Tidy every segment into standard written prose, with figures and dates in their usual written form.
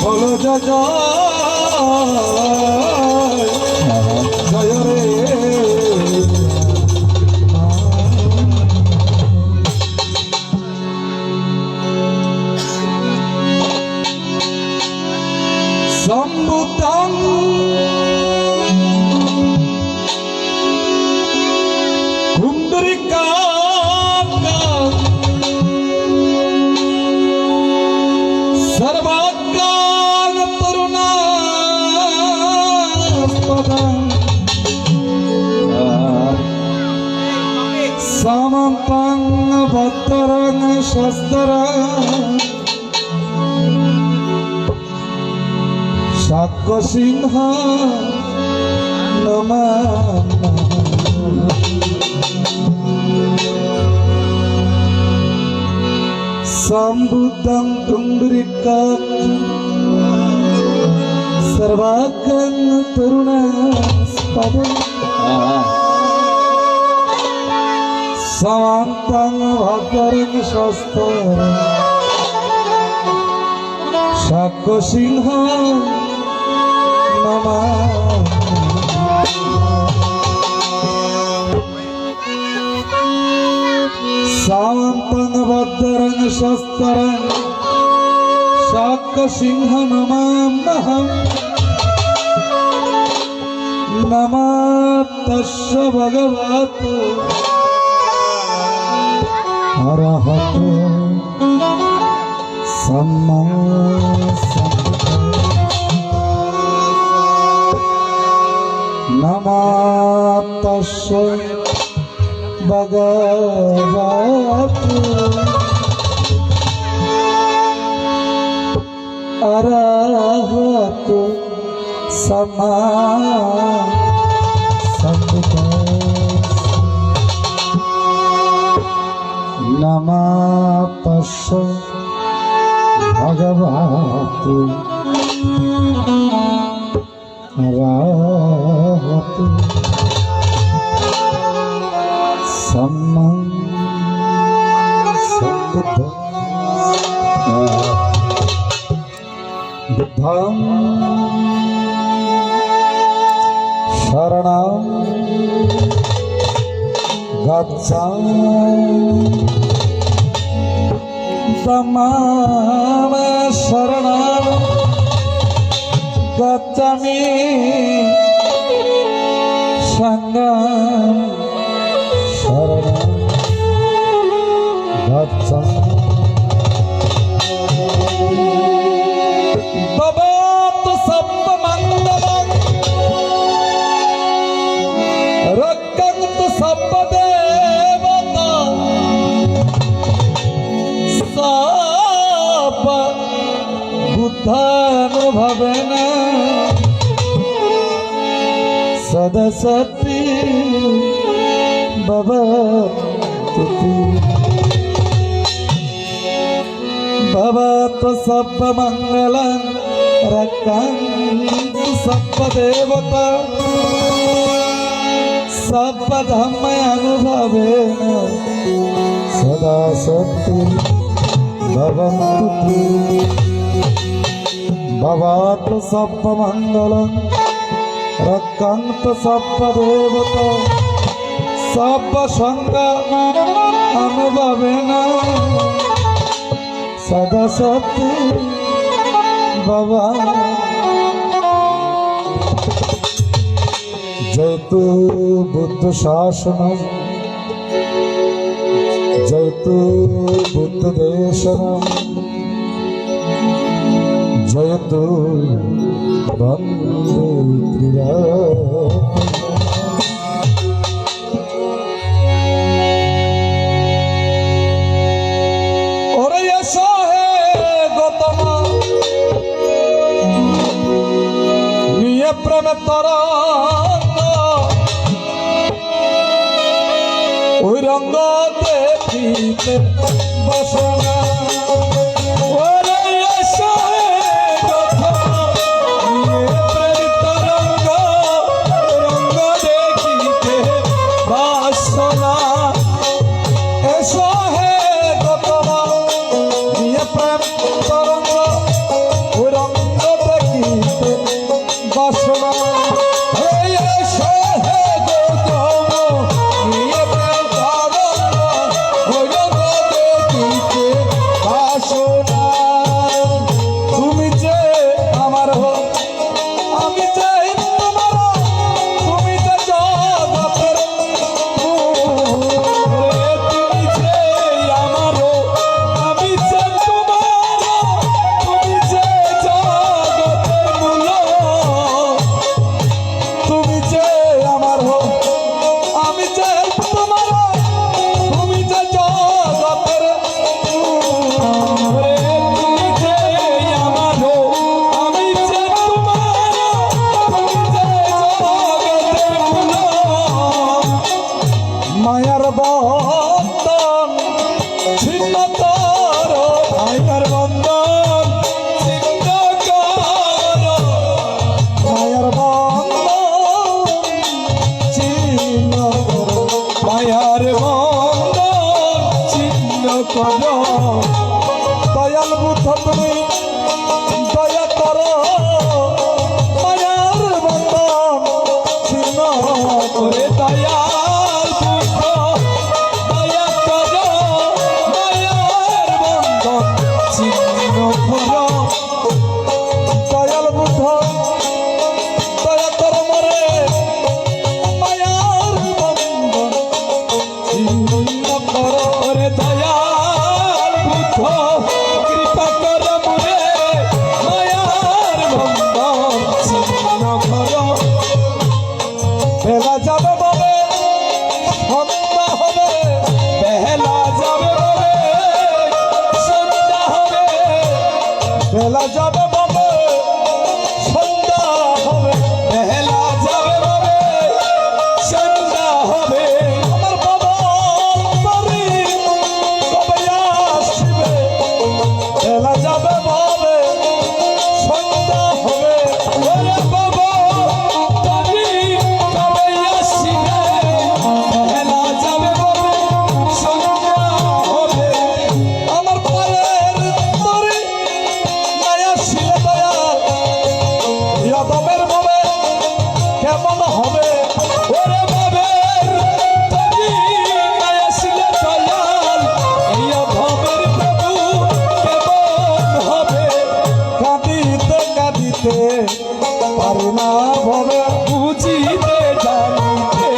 বলো জয় জয় রে সম্বুদ্ধং কুন্ডরিকাকাং সর্বাজ্ঞান তরুণাস্পদং সামন্তং ভদ্রং শস্ত্রং শাক্য সিংহ নমঃ সম্বুদ্ধং কুন্ডরিকাক্ষং সর্বাজ্ঞং তরুণাস্পদং সামন্তং ভদ্রং শস্ত্রং শাক্য সিংহ সামন্তং ভদ্রং শস্ত্রং শাক্য সিংহ নমাম্যহং নমো তস্য ভগবতো অরহতো সম্মা নমো তস্য ভগবতো অরহতো সম্মা নমো তস্য ভগবতো অরহতো সম্মা সম্বুদ্ধং বুদ্ধং শরণং গচ্ছামি ধম্মং শরণং গচ্ছামি সংঘং শরণং গচ্ছামি ভবতু সর্বমঙ্গলং রক্ষन्तু সর্বদেবতাঃ সর্ববুদ্ধানুভবেন সদা সতি ভবতু ভবতু সর্বমঙ্গলং রক্ষन्तু সর্বদেবতাঃ সর্বধর্মানুভবেন সদা সতি ভবতু ভবতু সর্বমঙ্গলং রক্ষन्तু সর্বদেবতাঃ সর্বসংঘানুভবেন সদা সতি ভবতু জয়তু বুদ্ধ শাসনম জয়তু বুদ্ধ দেশনম জয়তু বন্দে ত্রিরত্নম। ওরে এসো হে গৌতম নিয়ে প্রেমে তরঙ্গ ওই রঙ্গ দেখিতে বসনা। ওরে এসো হে গৌতম নিয়ে প্রেমে তরঙ্গ ছিন্ন করো মায়ার বন্ধন ছিন্ন করো মায়ার বন্ধন ছিন্ন করো মায়ার বন্ধন ছিন্ন করো দয়াল বুদ্ধ তুমি দয়া করো মায়ার বন্ধন ছিন্ন করে দয়াল বুদ্ধ দয়া করো মায়ার বন্ধন ছিন্ন করো দয়াল বুদ্ধ দয়া করো মরে মায়ার বন্ধন ছিন্ন করো রে দয়াল বুদ্ধ কৃপা করো মরে মায়ার বন্ধন ছিন্ন করো বেলা যাবে বলে সন্ধ্যা হবে বেলা যাবে বলে সন্ধ্যা হবে বেলা যাবে বলে সন্ধ্যা হবে বেলা যাবে বলে সন্ধ্যা হবে আমার বাবা বাড়ি কবে আসবে বেলা যাবে বলে সন্ধ্যা হবে ওরে বাবা বাড়ি কবে আসবে বেলা যাবে বলে সন্ধ্যা হবে আমার পায়ের তরি নাই আসলে দয়াল ইয়াদবের ভাবে কেমন হবে ওরে বাবের তরি নাই আসলে দয়াল ইয়াদবের প্রভু কেমন হবে কাঁদিতে কাঁদিতে পারি না ভবে বুঝিতে জানিতে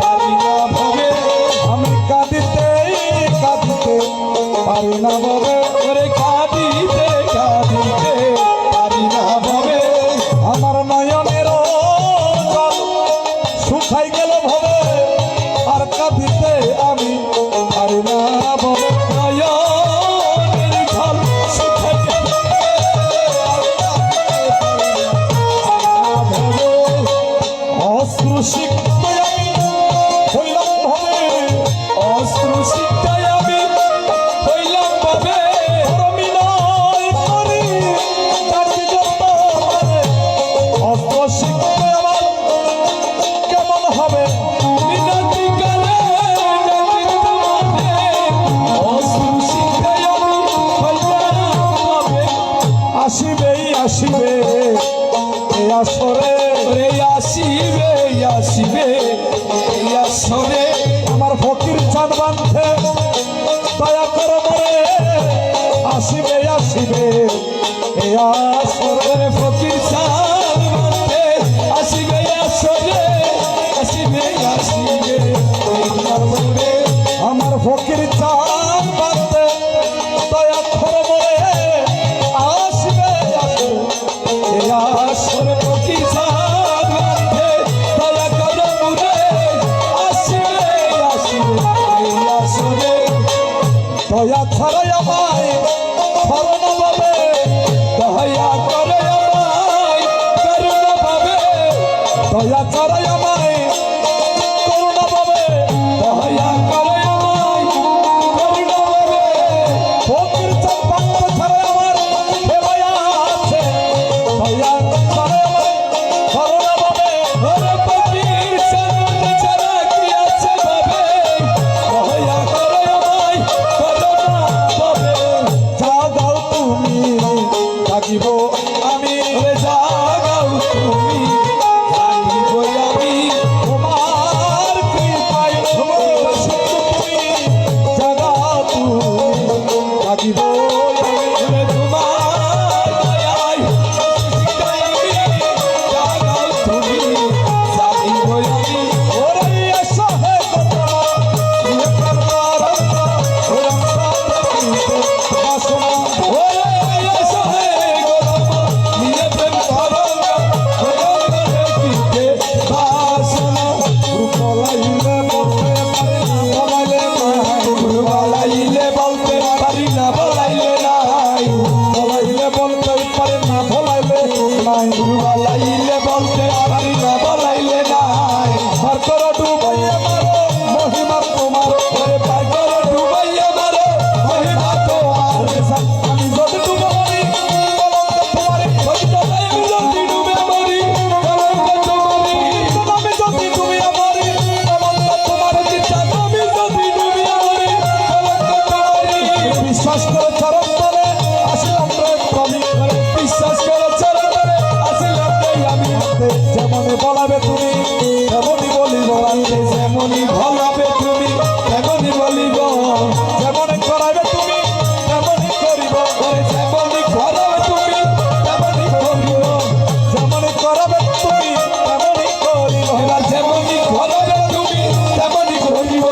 পারি না ভবে আমি কাঁদিতে কাঁদিতে পারি না ভবে ওরে কাঁদিতে কাঁদিতে পারি না ভবে আমার নয়নের জল শুকাই গেল ভবে আর কাঁদিতে আমি পারি না ভবে নয়নের জল শুকাই গেল অশ্রু শিক্ষায় আমি হইলাম ভবে অশ্রু শিক্ষায় আমি হইলাম ভবে অমিনয় করি কাটি যত পারে অস্ত্র শিক্ষায় আমার কেমন হবে মিনতি গেলে অশ্রু শিক্ষায় আমি হইলাম ভবে আসিবেই আসিবে এই আসরে রে আসিবে আসিবে এই আসরে আমার ফকির চান বাঁধে দয়া করো মরে আসিবে আসিবে এই আসরে ফকির চান বাঁধে আসিবে আসরে আসিবে আসিবে এই আসরে আমার ফকির চান বাঁধে দয়া করো মরে আসিবে আসিবে এই আসরে ফকির চান বাঁধে দয়া করো মরে আসিবে আসিবে এই আসরে দয়া ছাড়াই আমায় শরণ পাবে দয়া করে আমায় করুণা পাবে দয়া ছাড়াই আমায় করুণা পাবে দয়া করে আমায় করুণা পাবে ফকির চান বাঁধতে ছাড়াই আমার সেবায় আছে দয়া ছাড়াই আমায় করুণা পাবে ওরে ফকির চান ছাড়া কি আছে পাবে দয়া করে আমায় করুণা পাবে জাগাও তুমি জাগিব আমি জাগাও তুমি জাগিব আমি বিশ্বাস করে চরণ তলে আসিলাম রে আমি বিশ্বাস করে চরণ তলে আসিলাম রে আমি যেমনে বলাবে তুমি তেমনই বলিব যেমনই বলাবে তুমি তেমনই বলিব যেমনে করাবে তুমি তেমনই করিব যেমনই করাবে তুমি তেমনই করিব যেমনই করাবে তুমি তেমনই করিব এবার যেমনই করাবে তুমি তেমনই করিব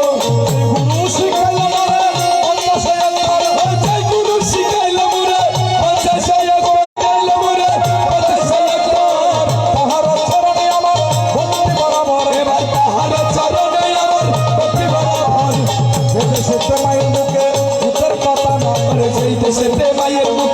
গুরু শিখাইল না রে পঞ্চাশ হাজার হয়েছে গুরু শিখাইল মুরে 50,000 শিখাইল মুরে 50,000 তাহার চরণে আমার ভক্তি বরাবর এবার তাহার চরণে আমার ভক্তি বরাবর যে দেশেতে মায়ের মুখে ভূতের কথা না করে যেই দেশেতে মায়ের মুখে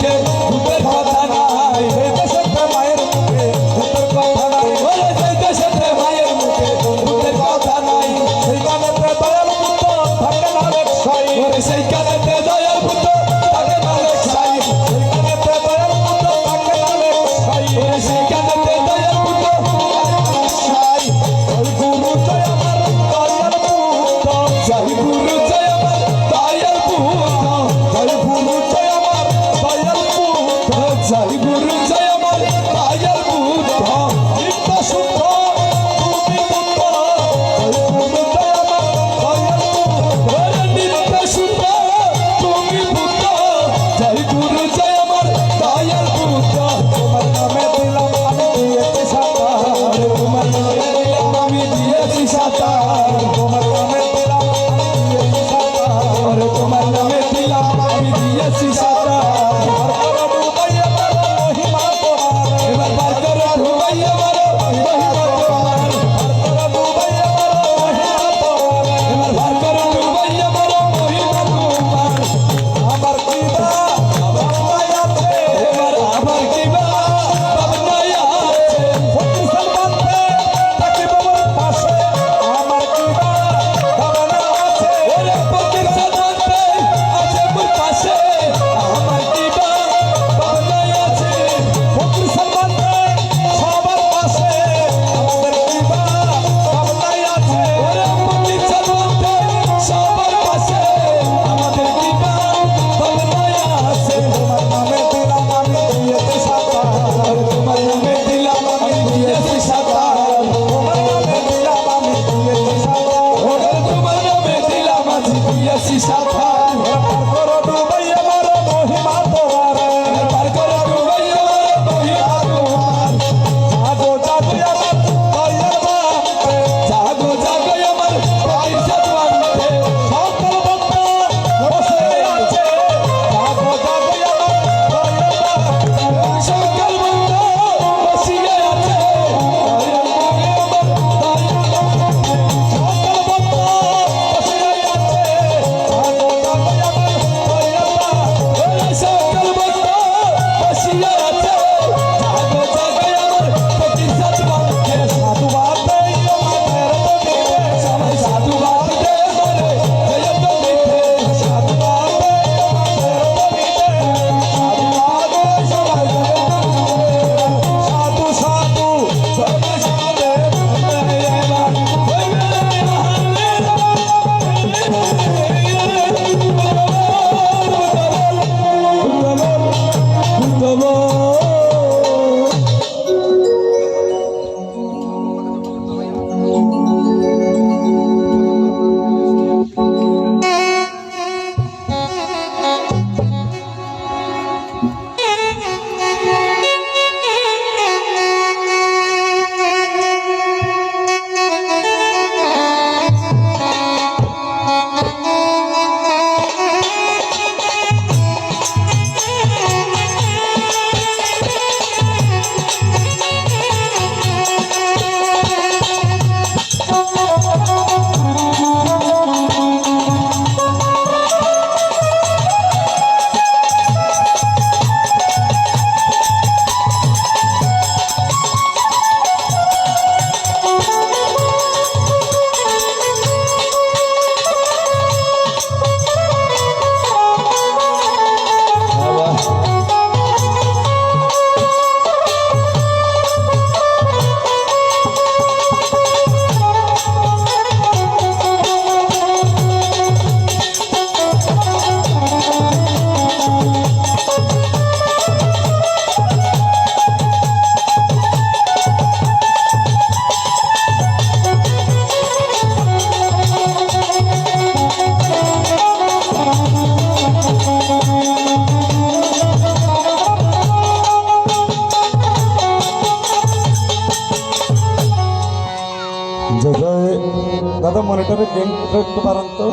অপারেটরের গেম একটু বাড়ান তো।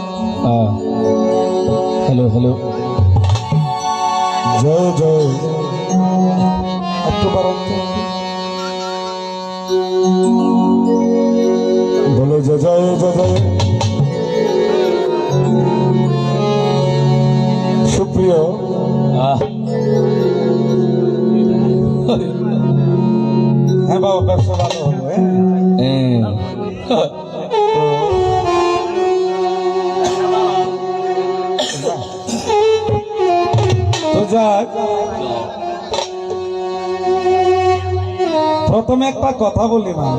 হ্যালো হ্যালো জয় জয় একটু বাড়ান তো। বলো জয় জয় জয় জয়। সুপ্রিয় হ্যাঁ বাবা, ব্যবসা ভালো হলো। তো যাক, প্রথমে একটা কথা বলি মা,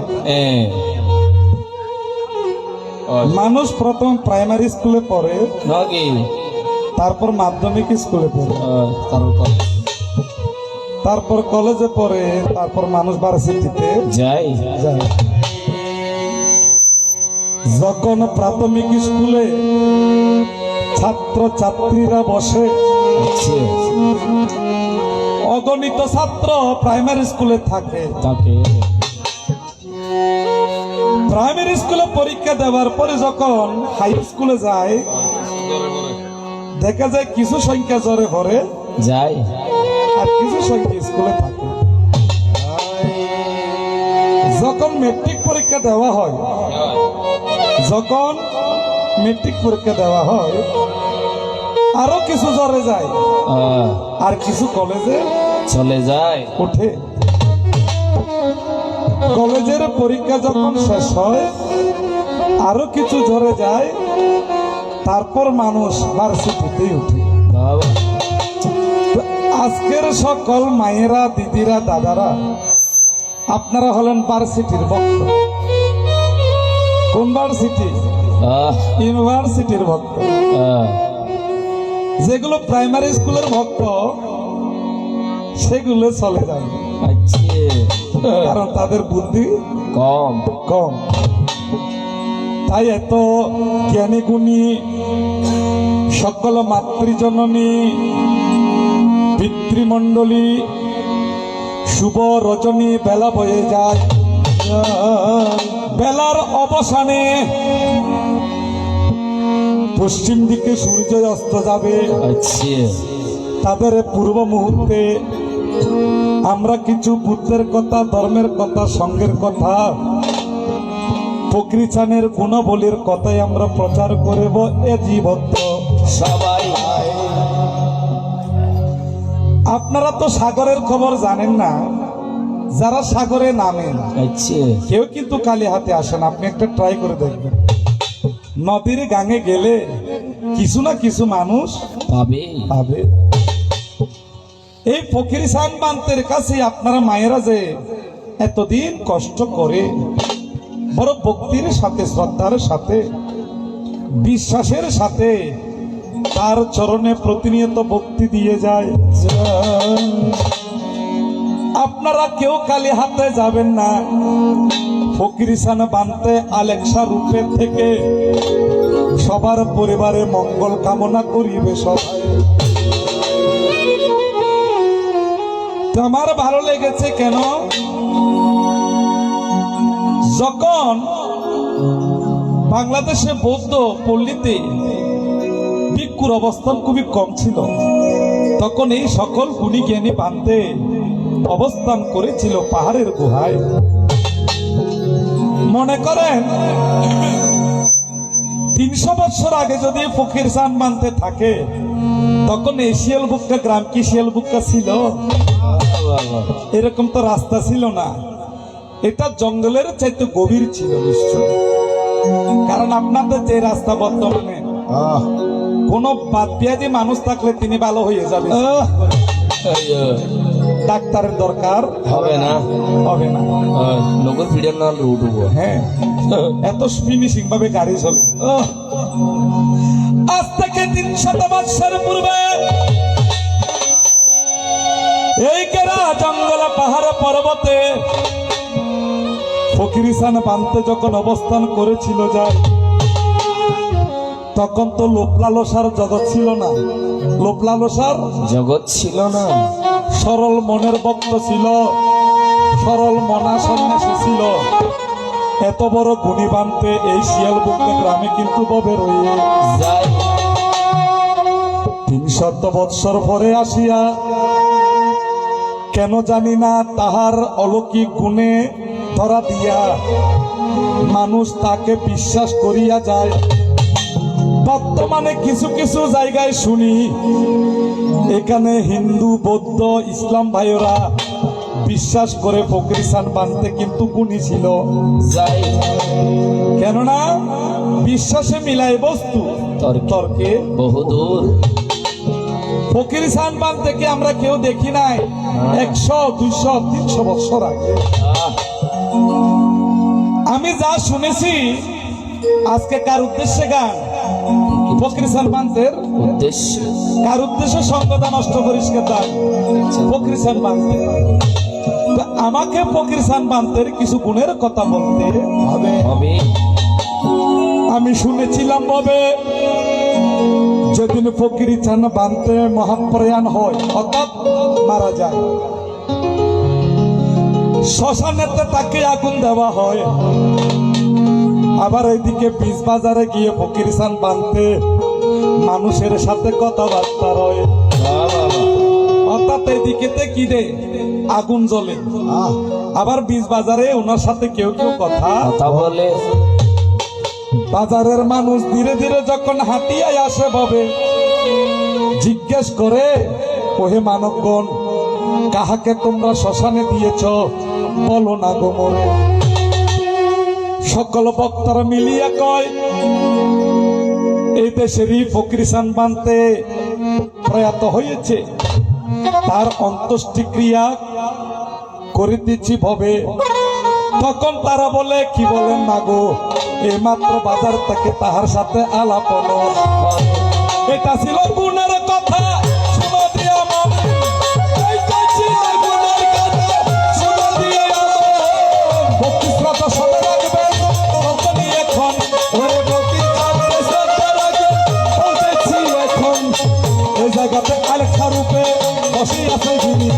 মানুষ প্রথম প্রাইমারি স্কুলে পড়ে, তারপর মাধ্যমিক স্কুলে পড়ে, তারপর কলেজে পড়ে, তারপর মানুষ ভার্সিটিতে যাই যায়। যখন প্রাথমিক স্কুলে ছাত্র ছাত্রীরা বসে, অগণিত ছাত্র প্রাইমারি স্কুলে থাকে, প্রাইমারি স্কুলে পরীক্ষা দেওয়ার পরে যখন হাই স্কুলে যায়, দেখা যায় কিছু সংখ্যা জ্বরে ভরে যাই আর কিছু সংখ্যা স্কুলে থাকে। যখন মেট্রিক পরীক্ষা দেওয়া হয়, যখন মেট্রিক পরীক্ষা দেওয়া হয়, আরো কিছু জ্বরে যায় আর কিছু কলেজে চলে যায় ওঠে। কলেজের পরীক্ষা যখন শেষ হয়, আরো কিছু ঝরে যায়, তারপর মানুষ ভার্সিটিতে উঠে। আজকের সকল মায়েরা, দিদিরা, দাদারা, আপনারা হলেন ভার্সিটির ভক্ত। কোন ভার্সিটি? ইউনিভার্সিটির ভক্ত। যেগুলো প্রাইমারি স্কুলের ভক্ত, সেগুলো চলে যায়, কারণ তাদের বুদ্ধি কম কম। তাই এত জ্ঞানী গুণী সকল মাতৃজননী, পিতৃমণ্ডলী, শুভ রজনী বেলা বয়ে যায়। বেলার অবসানে পশ্চিম দিকে সূর্য অস্ত যাবে। তাদের পূর্ব মুহূর্তে আমরা কিছু বুদ্ধের কথা, ধর্মের কথা, সঙ্গের কথা, ফকিরছানের গুণাবলীর কথাই আমরা প্রচার করব। এ জীবত্ব সবাই, আপনারা তো সাগরের খবর জানেন না। যারা সাগরে নামেন, কেউ কিন্তু খালি হাতে আসেন। আপনি একটা ট্রাই করে দেখবেন, নদীর গাঙে গেলে কিছু না কিছু মানুষ পাবে। এই ফকিরছান বান্তের কাছে আপনারা মায়েরা যে এতদিন কষ্ট করে বড় ভক্তির সাথে, শ্রদ্ধার সাথে, বিশ্বাসের সাথে তার চরণে প্রতিনিয়ত ভক্তি দিয়ে যায়, আপনারা কেউ খালি হাতে যাবেন না। ফকিরছান বান্তে আলেক্সা রূপে থেকে সবার পরিবারে মঙ্গল কামনা করিবে সবাই। আমার ভালো লেগেছে কেন, যখন বাংলাদেশে বৌদ্ধ পল্লীতে ভিক্ষুর অবস্থান খুবই কম ছিল, তখন এই সকল গুণী জ্ঞানী বান্তে অবস্থান করেছিল পাহাড়ের গুহায়। মনে করেন 300 বছর আগে যদি ফকিরছান বান্তে থাকে, তখন এই শিয়ালবুক্কা গ্রাম কি শিয়ালবুক্কা ছিল? এরকম তো রাস্তা ছিল না। এটা জঙ্গলের চাইতে গভীর ছিল নিশ্চয়। কারণ আপনাদের যে রাস্তা বর্তমানে, কোন বাদবিয়াদি মানুষ থাকলে তিনি ভালো হয়ে যাবে, ডাক্তারের দরকার হবে না। নগর ফিডার না রুট। হ্যাঁ, এত ফিনিশিং ভাবে গাড়ি চলে। আজ থেকে 300 বছর পূর্বে এই কেরা জঙ্গল, পাহাড়, পর্বতে ফকিরছান বান্তে যখন অবস্থান করেছিল যায়, তখন তো লোভ লালসার জগৎ ছিল না। লোভ লালসার জগৎ ছিল না। সরল মনের ভক্ত ছিল, সরল মনা সন্ন্যাসী ছিল। এত বড় গুণী বানতে এই শিয়ালবুকে গ্রামে কিন্তু ববে রয়ে যাই 300 বৎসর পরে আসিয়া কেন জানি না তাহার অলৌকিক গুণে ধরা দিয়া মানুষ তাকে বিশ্বাস করিয়া যায়। বর্তমানে কিছু কিছু জায়গায় শুনি এখানে হিন্দু বৌদ্ধ ইসলাম ভাইয়েরা বিশ্বাস করে ফকিরসান বানতে কিন্তু গুণী ছিল। যাই কেননা বিশ্বাসে মিলায় বস্তু তর্কে বহুদূর ফকিরসান বান থেকে আমরা কেউ দেখি নাই 100 200 300 বছর আগে। আমি যা শুনেছি আজকে কার উদ্দেশ্যে গান ফকিরসান বানতের উদ্দেশ্য কার উদ্দেশ্যে সংগঠন নষ্ট পরিষ্কার দান ফকিরসান বানতে। তো আমাকে ফকিরসান বানতের কিছু গুণের কথা বলতে হবে। হবে আমি শুনেছিলাম ববে যেদিন ফকিরসান বানতে মহাপ্রয়াণ হয় অর্থাৎ মারা যায় শ্মশানেতে তাকে আগুন দেওয়া হয়। আবার এইদিকে বীজ বাজারে গিয়ে ফকিরসান বানতে মানুষের সাথে কথাবার্তা রয় অর্থাৎ এইদিকে কি রে আগুন জ্বলে আবার বীজ বাজারে ওনার সাথে কেউ কেউ কথা কথা বলে বাজারের মানুষ ধীরে ধীরে যখন হাঁটিয়ায় আসে ভাবে জিজ্ঞেস করে ওহে মানবগণ কাহাকে তোমরা শ্মশানে দিয়েছ বলো না গো মোরে। সকল বক্তারা মিলিয়া কয় এই দেশেরই ফকিরসান বানতে প্রয়াত হয়েছে তার অন্ত্যেষ্টিক্রিয়া করিতেছি ভবে। তখন তারা বলে কি বলেন না গো এইমাত্র বাজার থেকে তাহার সাথে আলাপ হলো। এটা ছিল গুণের কথা শুনো দিয়া মন এইটা ছিল গুণের কথা শুনো দিয়া মন ভক্তিশ্রত সদা রাখবে তখনই এখন ওরে ভক্তির কাছে শ্রদ্ধা রাখবে বলতেছি এখন এই জায়গাতে আলেখা রূপে বসে আছে যিনি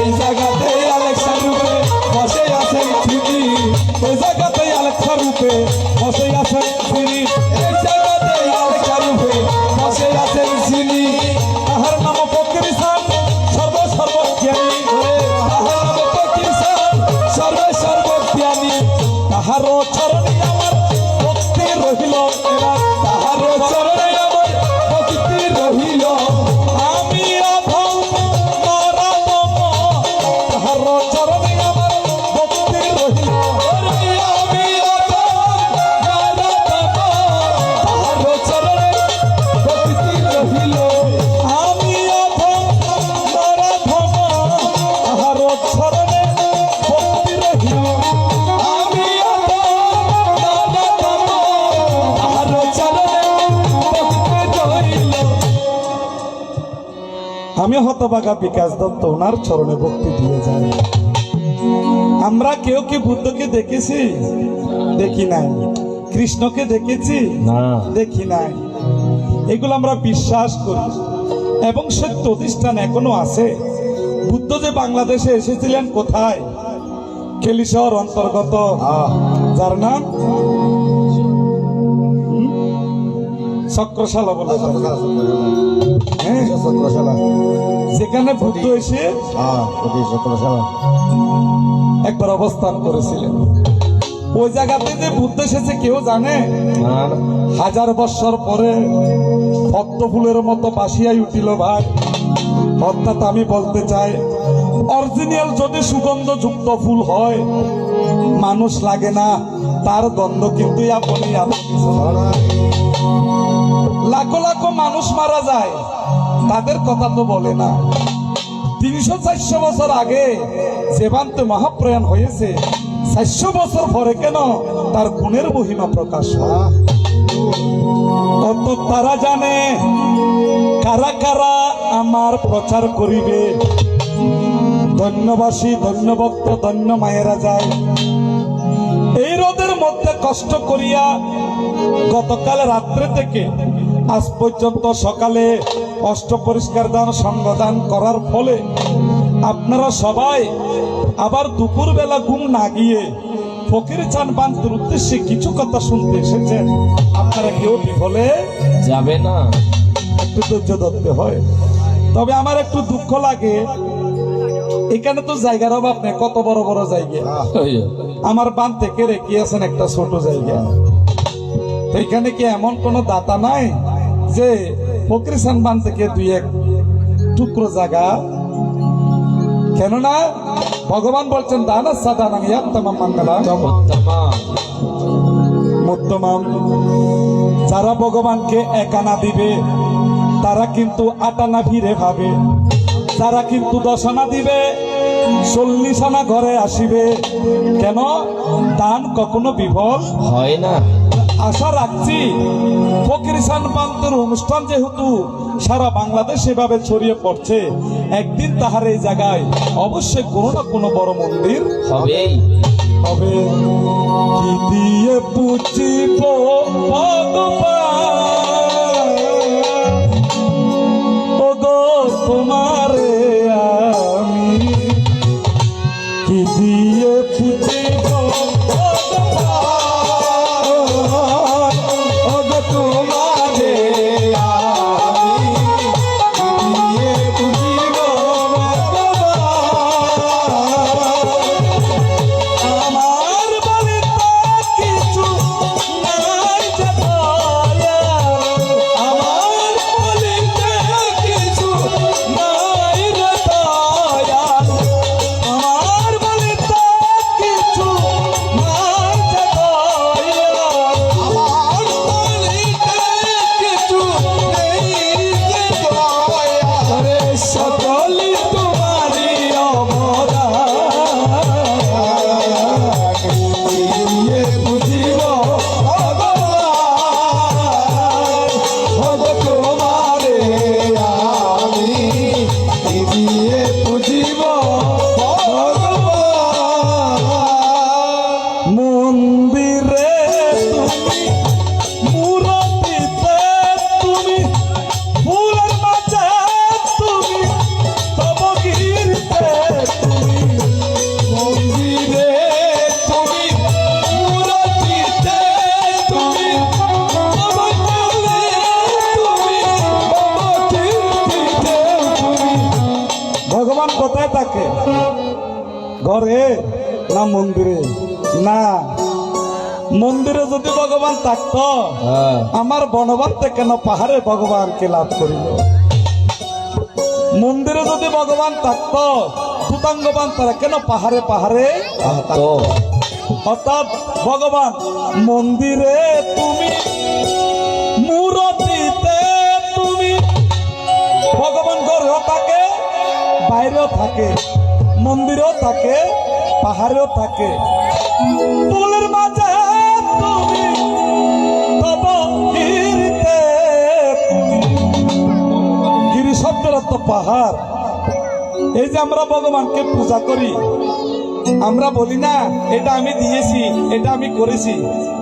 এই জায়গাতে আলেখা রূপে বসে আছেন তিনি এই জায়গাতে আলেখা রূপে বসে আছেন তিনি এই জায়গাতে আলেখা রূপে বসে আছেন যিনি তাহার নাম ফকিরসান সর্বজ্ঞানী তাহার নাম ফকিরসান সর্বজ্ঞানী তাহারও চরণে আমার ভক্তি রহিল এবার তাহারও চরণে আমার ভক্তি রহিল আমি অধম নরতম তাহারও চরণে আমার ভক্তি রহিল আমি অধম নরতম তাহারও চরণে ভক্তি রহিল আমি অধম নরতম তাহারও চরণে ভক্তি রহিল আমি অধম নরতম তাহারও চরণে ভক্তি রহিল। আমি হতভাগা বিকাশ দত্ত ওনার চরণে ভক্তি দিয়ে যাই। আমরা কেউ কি বুদ্ধকে দেখেছি দেখি নাই কৃষ্ণকে দেখেছি না দেখি নাই এগুলো আমরা বিশ্বাস করি এবং সত্য প্রতিষ্ঠান এখনো আছে। বুদ্ধ যে বাংলাদেশে এসেছিলেন কোথায় কেলি শহর অন্তর্গত যার নাম চক্রশালা বলে হ্যাঁ, যেখানে বুদ্ধ এসে একবার অবস্থান করেছিলেন ওই জায়গাতে যে বুদ্ধ এসেছে কেউ জানে? না 1000 বছর পরে পদ্ম ফুলের মতো বাসিয়াই উঠিল ভাই। অর্থাৎ আমি বলতে চাই অরিজিনাল যদি সুগন্ধযুক্ত ফুল হয় মানুষ লাগে না তার গন্ধ কিন্তু আপনি লাখো লাখো মানুষ মারা যায় তাদের কথা তো বলে না। 300-400 বছর আগে যেবান্তে মহাপ্রয়াণ হয়েছে 400 বছর পরে কেন তার গুণের মহিমা প্রকাশ হয় অত তারা জানে কারা কারা আমার প্রচার করিবে। ধন্যবাসী ধন্যভক্ত ধন্য মায়েরা যায় এই রোদের মধ্যে কষ্ট করিয়া গতকাল রাত্রে থেকে আজ পর্যন্ত সকালে অষ্ট পরিষ্কার দান সঙ্গদান করার ফলে আপনারা সবাই আবার দুপুর বেলা ঘুম না গিয়ে ফকির চান বান্তুর উদ্দেশ্যে কিছু কথা শুনতে এসেছেন, আপনারা কেউ বিফলে যাবে না। একটু ধৈর্য ধরতে হয়। তবে আমার একটু দুঃখ লাগে, এখানে তো জায়গার অভাব নেই, কত বড় বড় জায়গা। আমার বান থেকে রেখেছেন একটা ছোট জায়গা, তো এখানে কি এমন কোন দাতা নাই যে ফকিরসান বান থেকে দুই এক টুকরো জায়গা? কেননা ভগবান বলছেন দানা সাদানা ইয়াত্তামাম মঙ্গলাম মুত্তমাম। যারা ভগবানকে একানা দিবে তারা কিন্তু আটানা ফিরে পাবে, যারা কিন্তু দশানা দিবে 40 আনা ঘরে আসিবে। কেন? দান কখনো বিফল হয় না। আশা রাখছি ফকিরসান বান্তের অনুষ্ঠান যেহেতু সারা বাংলাদেশ এভাবে ছড়িয়ে পড়ছে, একদিন তাহার এই জায়গায় অবশ্যই কোনো না কোনো বড় মন্দির হবেই হবে। কি দিয়ে পুচিব ভগবান ওগো তোমারে আমি, কি দিয়ে পুচিব ভগবান ওগো তোমারে আমি, কি দিয়ে পুচিব ভগবান। আমার বলিতে কিছু নাই যে দয়াল, আমার বলিতে কিছু নাই রে দয়াল, আমার বলিতে কিছু নাই যে দয়াল, আমার বলিতে কিছু নেই যে দয়াল, রে সকলি তোমারই অবদান, দিয়ে বুঝিব ভগবান ওগো তোমারে আমি, দিয়ে বুঝিব ভগবান। মন্দিরে তুমি মূরতিতে তুমি ফুলের মাঝে তুমি তব গিরিতে তুমি, মন্দিরে তুমি মূরতিতে তুমি তব গিরিতে তুমি। ভগবান কোথায় থাকে? ঘরে না মন্দিরে? না, মন্দিরে যদি ভগবান থাকতো হ্যাঁ। আমার বনবাসে কেন পাহাড়ে ভগবানকে লাভ করিল? মন্দিরে যদি ভগবান থাকতো ভূতাঙ্গবান তারা কেন পাহাড়ে পাহাড়ে? তো অর্থাৎ ভগবান মন্দিরে তুমি মূরতিতে তুমি, ভগবান ঘরেও থাকে বাইরেও থাকে, মন্দিরেও থাকে পাহাড়েও থাকে, ফুলের মাঝে তুমি তব গিরিতে তুমি। গিরি শব্দের অর্থ পাহাড়। এই যে আমরা ভগবানকে পূজা করি, আমরা বলি না এটা আমি দিয়েছি, এটা আমি করেছি।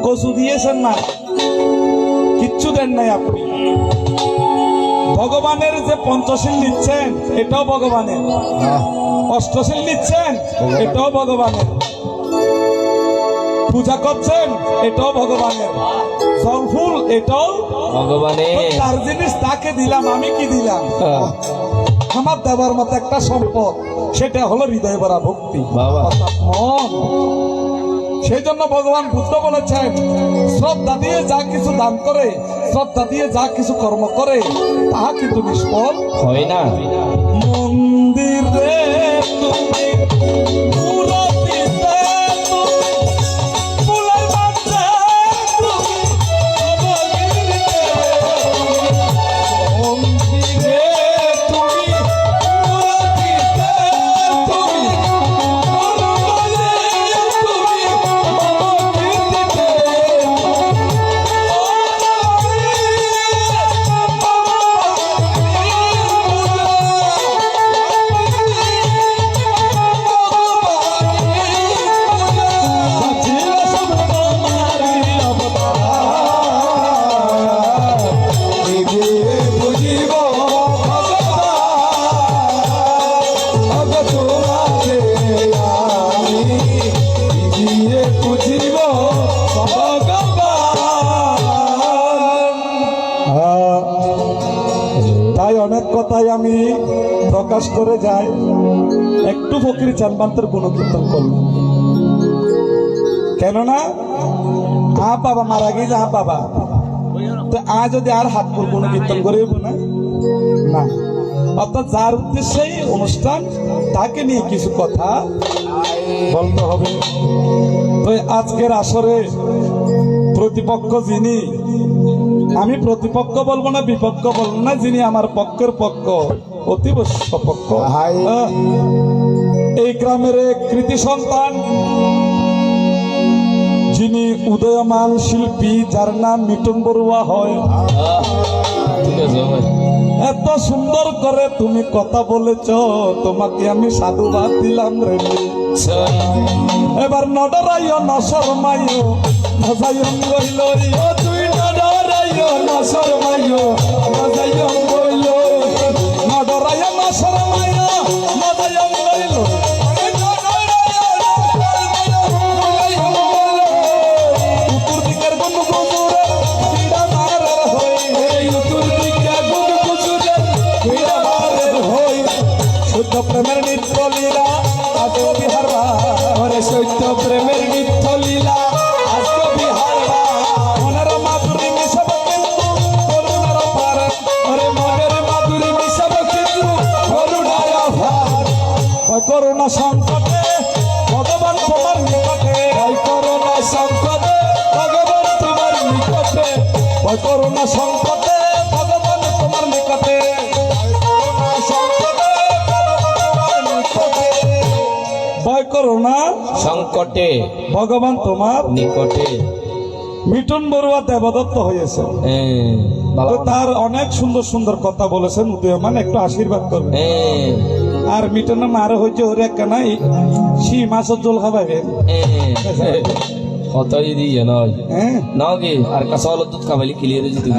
কচু দিয়েছেন না, কিচ্ছু দেন নাই আপনি। ভগবানের যে পঞ্চশীল নিচ্ছেন এটাও ভগবানের, অষ্টশীল নিচ্ছেন এটাও ভগবানের, পূজা করছেন এটাও ভগবানের, জল ফুল এটাও ভগবানের। তার জিনিস তাকে দিলাম, আমি কি দিলাম? আমার দেবার মতো একটা সম্পদ, সেটা হলো হৃদয় ভরা ভক্তি, বাবা। অর্থাৎ মন। সেই জন্য ভগবান বুদ্ধ বলেছেন শ্রদ্ধা দিয়ে যা কিছু দান করে, শ্রদ্ধা দিয়ে যা কিছু কর্ম করে তাহা কিন্তু নিষ্ফল হয় না। মন্দিরে তুমি মূরতিতে তুমি ফুলের মাঝে তুমি তব গিরিতে তুমি, মন্দিরে তুমি মূরতিতে তুমি বনমালে তুমি তব গিরিতে তুমি। প্রকাশ করে যায় একটু ফকির চানবান্তের গুণকীর্তন করলো কেননা বাবা মারা গিয়ে বাবা তো যদি আর হাত পুর গুণকীর্তন করে না না অর্থাৎ যার উদ্দেশ্যে অনুষ্ঠান তাকে নিয়ে কিছু কথা বলতে হবে। তো আজকের আসরে প্রতিপক্ষ যিনি, আমি প্রতিপক্ষ বলবো না বিপক্ষ বলবো না, যিনি আমার পক্ষের পক্ষ অতীব সপক্ষ, এই গ্রামের এক কৃতি সন্তান, যিনি উদয়মান শিল্পী, যার নাম মিটন বড়ুয়া হয়। ঠিক আছে ভাই। এত সুন্দর করে তুমি কথা বলেছ, তোমাকে আমি সাধুবাদ দিলাম রে। এবার নডরাইও নশরমাইও নজাইম গইল, তুই নডরাইও নশরমাইও নজাইম গইল, নডরাইও নশরমাইও নজাইম গইল, উত্তর দিকের বন্ধু গুজুরে বিড়া মারার হই, উত্তর দিকে বন্ধু গুজুরে বিড়া মারার হই, শুদ্ধ প্রেমের নিত্য লীলা আজও বিহারবা, ওরে সত্য প্রেমের নিত্য লীলা আজও বিহারবা, মনের মাধুরী মিশব কিন্তু করুণার পার, ওরে মনের মাধুরী মিশব কিন্তু করুণার পার, করুণা সংকটে ভগবান তোমার নিকটে, করুণা সংকটে ভগবান তোমার নিকটে, করুণা সংকটে ভগবান তোমার নিকটে, করুণা সংকটে ভগবান তোমার নিকটে, ভয় করো না সংকটে ভগবান তোমার নিকটে। মিটন বড়ুয়া দেবদত্ত হয়েছে, তো তার অনেক সুন্দর সুন্দর কথা বলেছেন উদয়মান, একটু আশীর্বাদ করবেন। আর মিটনের মারে হয়েছে ওর একটা নাই শি মাছের জল খাবাইবেন, কতই দিয়ে নয় হ্যাঁ নাকি আর কাঁচা হলো দুধ খাবাইলে ক্লিয়ার যেতে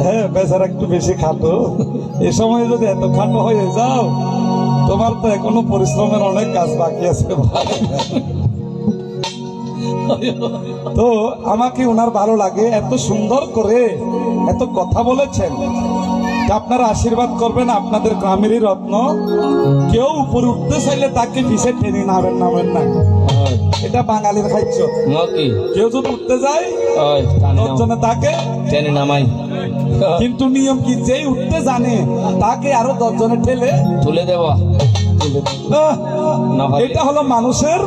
হ্যাঁ, বেচারা একটু বেশি খাটো, এ সময় যদি এত খাটো হয়ে যাও, তোমার তো এখনো পরিশ্রমের অনেক কাজ বাকি আছে ভাই। তো আমাকে ওনার ভালো লাগে, এত সুন্দর করে এত কথা বলেছেন, আপনারা আশীর্বাদ করবেন। আপনাদের গ্রামেরই রত্ন, কেউ উপরে উঠতে চাইলে তাকে পিছিয়ে টেনে নামেন না, এটা বাঙালির খাইছ। নাকি কেউ যদি উঠতে যায় দশজনে তাকে টেনে নামাই, কিন্তু নিয়ম কি, যেই উঠতে জানে তাকে আরো 10 জনে ঠেলে তুলে দেওয়া আহ, না ভাই। এটা হলো মানুষের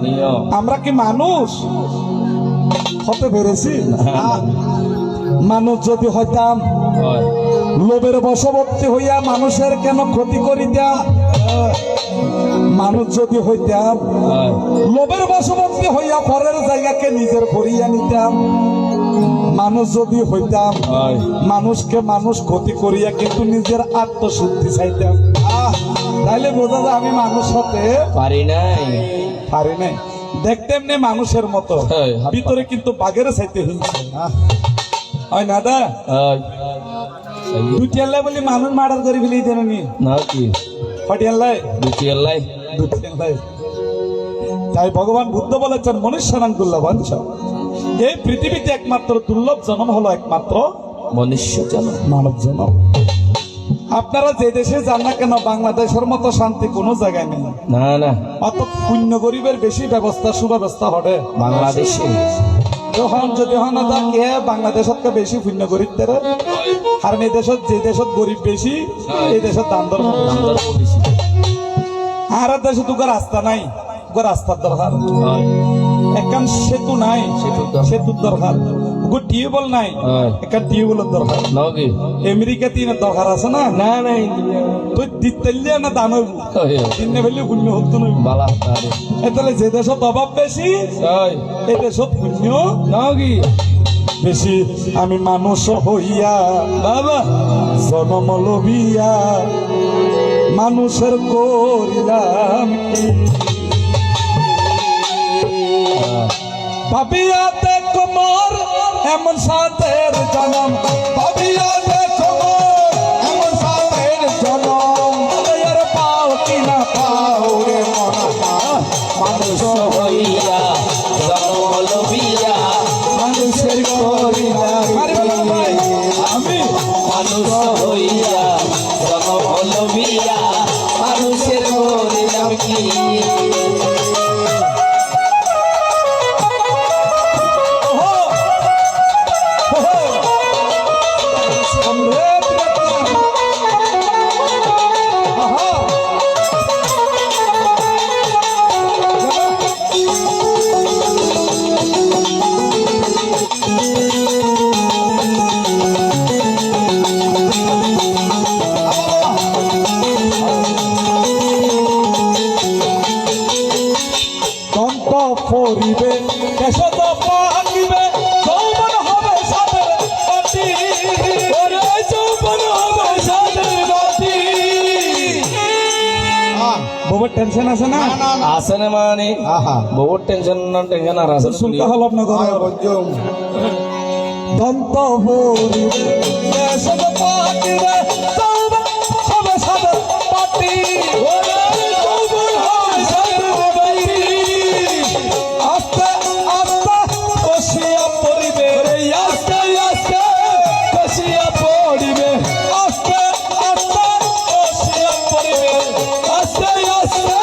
নিয়ম। আমরা কি মানুষ হতে পেরেছি? মানুষ যদি হইতাম লোভের বশবর্তী হইয়া মানুষের কেন ক্ষতি করিতাম, মানুষ যদি হইতাম লোভের বশবর্তী হইয়া পরের জায়গাকে নিজের করিয়া নিতাম, মানুষ যদি হইতাম মানুষকে মানুষ ক্ষতি করিয়া কিন্তু নিজের আত্মশুদ্ধি চাইতাম, তাইলে বোঝা যায় আমি মানুষ হতে পারি নাই। পারি নাই। দেখতে এমনি মানুষের মতো, ভিতরে কিন্তু বাঘের চাইতে হিংসা হয় না দা। দুটিয়াল্লাই বলি মানুষ মার্ডার করে ফেলি জানি নাকি ফটিয়াল্লাই দুটিয়াল্লাই দুটিয়াল্লাই। তাই ভগবান বুদ্ধ বলেছেন মনুষ্যানাং দুর্লভং চ, এই পৃথিবীতে একমাত্র দুর্লভ জন্ম হলো একমাত্র মনুষ্য জন্ম, মানব জন্ম। আপনারা যে দেশে যান না কেন বাংলাদেশের মতো শান্তি কোনো জায়গায় নেই, না না অত পুণ্য গরিবের বেশি ব্যবস্থা সুব্যবস্থা হবে বাংলাদেশে। যখন যদি হন কে বাংলাদেশত বেশি পুণ্য গরিব তারা, আর এই দেশত যে দেশত গরিব বেশি এই দেশত দাম দর বেশি। আর দেশে তো রাস্তা নাই, রাস্তার দরকার, একখান সেতু নাই সেতুর দরকার, টিউবওয়েল নাই একখান টিউবওয়েলের দরকার, নাকি আমেরিকা তিনের দরকার আছে না, না নাই তুই দিতে না দাম হইব তিনে ফেললে পুণ্য হতো না বালা তাহলে যে দেশত অভাব বেশি এই দেশত পুণ্য নাকি বেশি। আমি মানুষ হইয়া বাবা জনম লবিয়া মানুষের করিলাম কি, ভাবিয়া দেখো মোর এমন সাথের জনম, ভাবিয়া দেখো মোর এমন সাথের জনম, এর পাও কি না পাও রে মনা, মানুষ হইয়া জন্ম লবিয়া মানুষের করিলাম, আমি মানুষ হইয়া জন্ম বিয়া মানুষের করিলাম কি ওহো, ওহো, সম্রাট রত্ন। আহা। দন্ত পরিবে কেশত পাকিবে যৌবন হবে সাদের বাটি ওরে যৌবন হবে সাদের বাটি বহুত টেনশন আছে না আসনে মানে বহুত টেনশন আর আসল শুনতে হল আপনার দন্ত পরিবে কেশত পাকিবে যৌবন হবে সাদের বাটি ওরে যৌবন হবে সাদের বাটি আস্তে আস্তে কষিয়া পড়িবে রে আস্তে আস্তে কষিয়া পড়িবে আস্তে আস্তে কষিয়া পড়িবে আস্তে আস্তে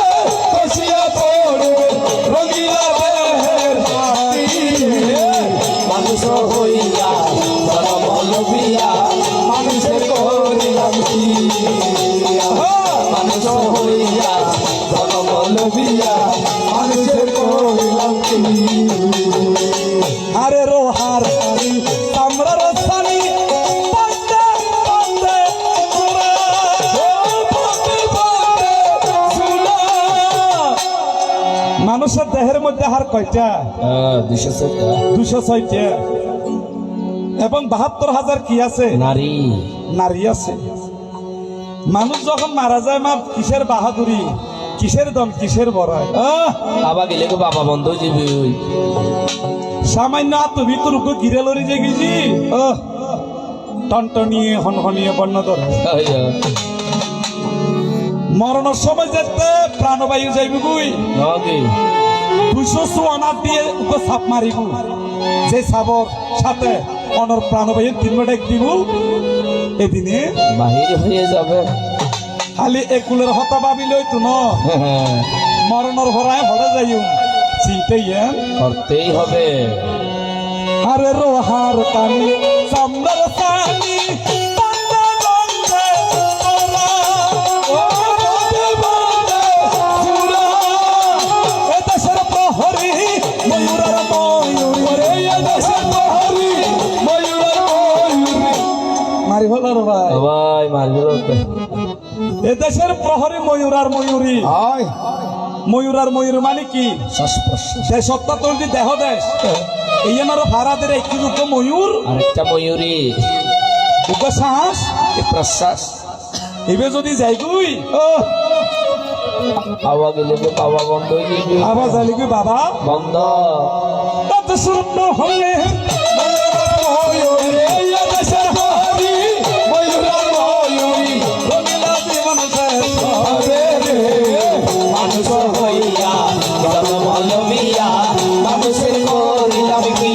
কষিয়া পড়িবে রঙিলা দেহের মাটি মানুষ হইয়া জনম হলো বিয়া মানুষের করিলাম কি মানুষ হইয়া জনম হলো বিয়া মানুষের করিলাম কি আরে রোহার সানি তামরার সানি পান্ডে পান্ডে সুরা ও পান্ডে পান্ডে সুরা মানুষের দেহের মধ্যে হার কয়টা 206টা এবং 72,000 কি আছে নারী নারী আছে মানুষ যখন মারা যায় মা কিসের বাহাদুরি কিসের দম কিসের বড়াই বাবা গেলে তো বাবা বন্ধ হয়ে যাবে ওই সামান্য আত্মভিতর গিরে লড়ি যে গেছি টনটনিয়ে হনহনিয়ে বর্ণধর মরণের সময় যেতে প্রাণবায়ু যাইবি বুই নগে 204 দিয়ে ওকে সাপ মারিব যে সাপর সাথে অনর প্রাণবায়ু 3 মিনিট দিব এদিনে বাহির হয়ে যাবে খালি একুলের হতা ভাবি লইতো ন মরণের হরায় হরে যাইও চিন্তাই করতেই হবে আরে রোহার কানি সামদার সানি পান্ডা বন্ধে তোরা ও বন্ধে বন্ধে সুরা এ দেশের প্রহরী ময়ূরের ময়ূরী রে এ দেশের প্রহরী ময়ূরের ময়ূরী মারি হলো রে ভাই ভাই মারবে এ দেশের প্রহরী ময়ূর আর ময়ূরী ময়ূর আর ময়ূর মানে কি সে সত্তা তোর যে দেহ দেশ এই আমার ভাড়াদের একটি যুদ্ধ ময়ূর আরেকটা ময়ূরী উগ্র শ্বাস প্রশ্বাস এবে যদি যাই গুই বাবা গেলে তো বাবা বন্ধ হয়ে যাবে আবার যাইলি গুই বাবা বন্ধ এত শূন্য হলে ময়ূরে এই দেশের প্রহরী ময়ূর আর ময়ূরী রঙিলা জীবন শেষ হবে রে মানুষ হইয়া জনম হলো বিয়া মানুষের করিলাম কি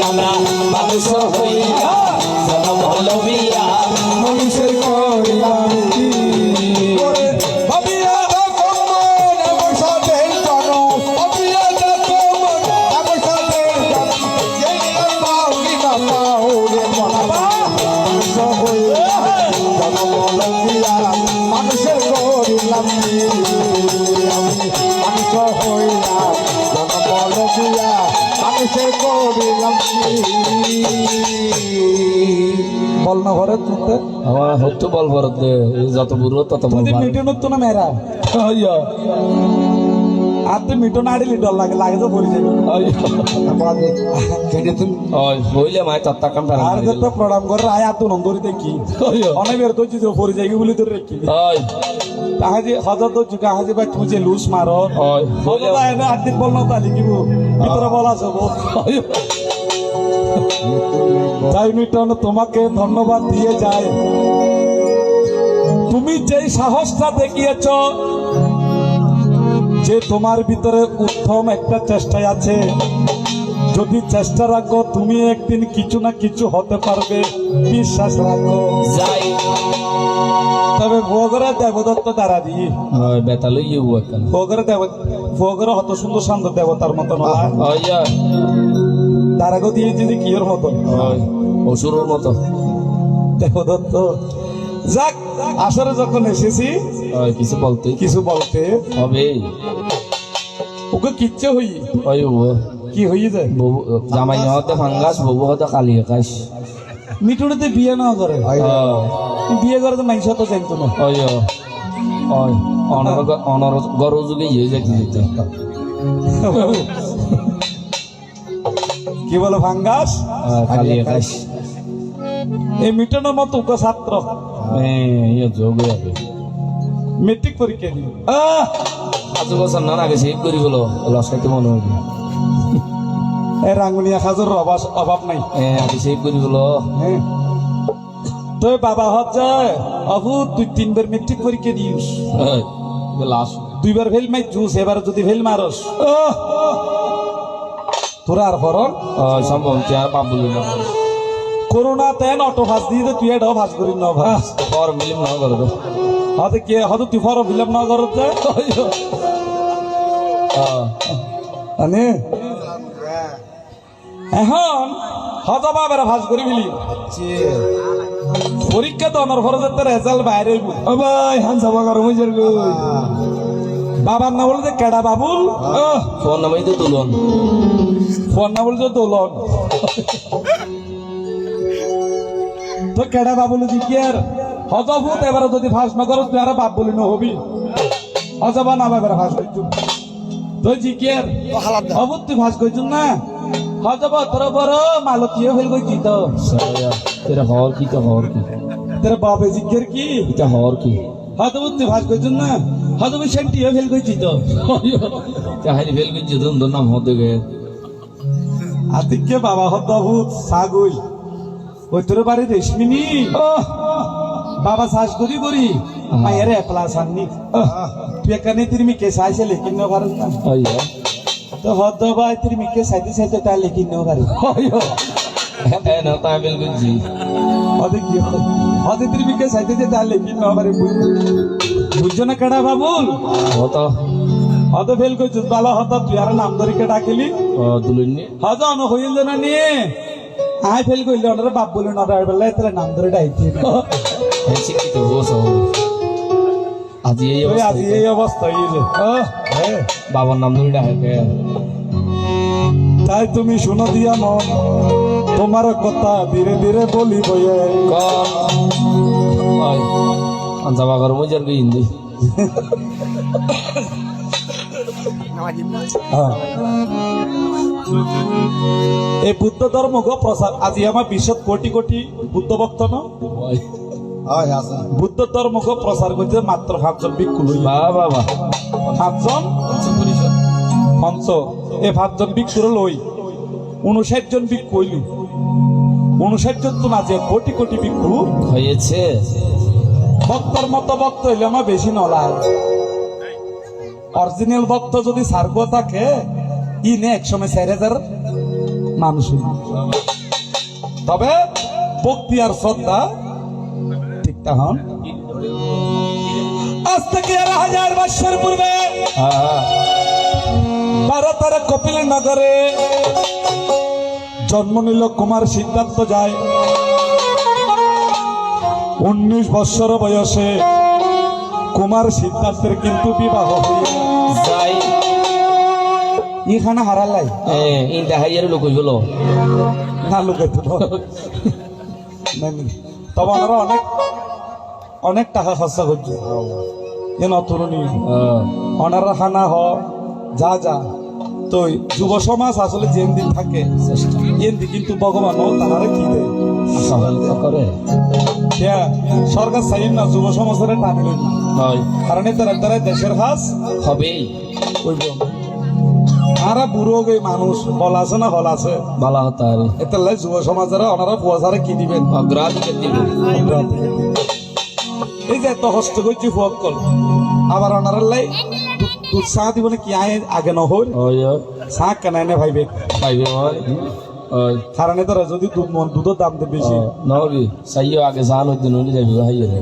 আমরা মানুষ হইয়া জনম হলো বিয়া মানুষের করিলাম কি ওরে ভাবিয়া দেখো মন এবং সাথের জানো ভাবিয়া দেখো মন এবং সাথের জানো এই পাউরি না পাউরি বাবা মানুষ হইয়া জনম হলো বিয়া মানুষের করিলাম কি আমি মানুষ হইয়া জনম হলো বিয়া মানুষের করিলাম কি বল না ঘরে তুলতে আমার হতো বল ভরত দে যত বুড়ো তত বল তুই মিটন তো না মেরা আতে মিটন আড়িলি ডর লাগে লাগে তো পড়ে যাবে হইলে মায় তত্তা কাম আর তো প্রণাম করে আয় আত নন্দরি দেখি অনেক বের তো চিত্র পড়ে যাই বলি তোর রেখি তাহাজি হাজার তো জুকা হাজি ভাই তুই যে লুস মারো হইলে না আদিন বল না তালি কিব ভিতরে বলা যাব তাই মিটন তোমাকে ধন্যবাদ দিয়ে যায় তুমি যেই সাহসটা দেখিয়েছ যে তোমার ভিতরে উত্তম একটা চেষ্টায় আছে যদি চেষ্টা রাখো তুমি একদিন কিছু না কিছু হতে পারবে বিশ্বাস রাখো যাই তো তবে ভোগরে দেবদত্ত দ্বারা দিয়ে ওই বেতালো ইয়ে কেন ভোগরে হত সুন্দর শান্ত দেবতার মতন ওই দ্বারাগো দিয়ে যদি কি ওর মতন ওই অসুরের মতো দেবদত্ত যাক আসরে যখন এসেছি ওই কিছু বলতে কিছু বলতে হবে ওকে কিচ্ছে হই ওই ও কি হয়ে যায় জামাই হতে ফাঙ্গাস বউ হতে কালি আকাশ মিটুড়িতে বিয়ে না করে বিয়ে করে তো মাইসা তো জানতো না ওই ওই অনর গরু যুগে ইয়ে যাইতে যেতে কি বলো ফাঙ্গাস কালি আকাশ এই মিটনের মতো ওকে ছাত্র ইয়ে যোগ হবে মেট্রিক পরীক্ষা দিল আজ বছর না আগে সেভ করি বলো লস খাইতে মনে হবে এই রাঙ্গুনিয়া খাজুর অভাব নাই আগে সেভ করি বলো হ্যাঁ তো বাবা হত যায় অবু তুই 3 বার মেট্রিক পরীক্ষা দিস লাশ 2 বার ফেল মাই জুস এবার যদি ফেল মারস তোরা আর ফরন সম্ভব আর পাপ বলি না করোনা তেন অটো ফাঁস দিয়ে তুই এটাও ফাঁস করি না ভাস পর মিলিম না করে তো হয়তো কে হয়তো তুই ফর ফিলাম না করতে মানে এখন হয়তো বাবার ফাঁস করে ফেলি পরীক্ষা তো অনার ফরজের রেজাল্ট বাইরে হইব ও ভাই হানসা বাগার মজার গো বাবার না বলে যে কেডা বাবুল ফোন নামাই তো তুলন ফোন না বলে যে দোলন তো কেডা বাবুল জিজ্ঞের হজবুত এবার যদি ফাঁস না করো তুই আর বাপ বলি না হবি হজবা না এবার ফাঁস করছু তুই জিজ্ঞের হবুত তুই ফাঁস করছু না হজবা তোর বড় মালতীয় ফেল করছি তো তেরা হর কি তো হর কি তোর বাপে জিজ্ঞের কি এটা হর কি হজবুত তুই ফাঁস করছু না হজবা সেন্টিও ফেল করছি তো হাইলি ফেল করছি তো নাম হতে গে আতিকে বাবা হজবুত সাগুই ওই তোর বাড়ি রেশমিনি বাবা শ্বাস করি করি মায়ের একলা সাননি তুই এখানে তিরমি কে চাইছে লেকিন না পারস না তো হদ ভাই তিরমি কে চাইতে চাইতে তাই লেকিন না পারি না তাই ফেল করছি হদে কি হদে তিরমি কে চাইতে যে তাই লেকিন না পারি বুঝছো না কেডা বাবুল হতো হদে ফেল করছিস ভালো হত তুই আর নাম ধরে কে ডাকিলি দুলুননি হদ অন হইল না নিয়ে আয় ফেল করলে ওনারা বাপ বলে না বেলা তাহলে নাম ধরে ডাইতে শিক্ষিত বস আজি এই ওই আজ এই অবস্থা হইলে বাবার নাম ধরে ডাকে তাই তুমি শুনো দিয়া মন তোমার কথা ধীরে ধীরে বলি বইয়ে আনসা বাগার মজার গই হিন্দি এই বুদ্ধ ধর্ম গো প্রচার আজি আমার বিশ্বত কোটি কোটি বুদ্ধ ভক্ত ন বুদ্ধ ধর্ম গো প্রচার করছে মাত্র 5 জন ভিক্ষু লই বাবা 5 জন পঞ্চ এই 5 জন ভিক্ষুর লই 59 জন ভিক্ষু হইল 59 জন তো না যে কোটি কোটি ভিক্ষু হয়েছে ভক্তর মতো ভক্ত হইলে আমার বেশি নলায় অরিজিনাল ভক্ত যদি সার্গ থাকে ইনে একসময় 4000 মানুষ তবে ভক্তি আর শ্রদ্ধা ঠিক তখন আজ থেকে 1000 বছর পূর্বে ভারতের কপিল নগরে জন্ম নিল কুমার সিদ্ধার্থ যায় 19 বছর বয়সে কুমার সিদ্ধার্থের কিন্তু বিবাহ যাই এখানে হারালাই ইনটা হাইয়ার লোক হইল না লোকে তো তবে ওনারা অনেক অনেক টাকা খরচা করছে এ নতুনি ওনারা খানা হ যা যা তো যুব সমাজ আসলে যেন দিন থাকে এনদি কিন্তু ভগবান তারা কি দেয় করে সরকার চাই না যুব সমাজের টানি লইব কারণ তারা দেশের কাজ হবেই ওই আরা বুড়ো গে মানুষ বল আছে না হল আছে বালা হতা এতে যুব সমাজের ওনারা পুয়াশারে কি দিবেন অগ্রাধিকার দিবেন এই যে এত কষ্ট করছি ফুয়াক কল আবার ওনারা লাই দুধ চা দিব কি আগে নহর চা কেনাই না ভাইবে পাইবে কারণে তারা যদি দুধের দাম বেশি নরি সাইও আগে জান হইতে নলি যাইবে হাইয়ারে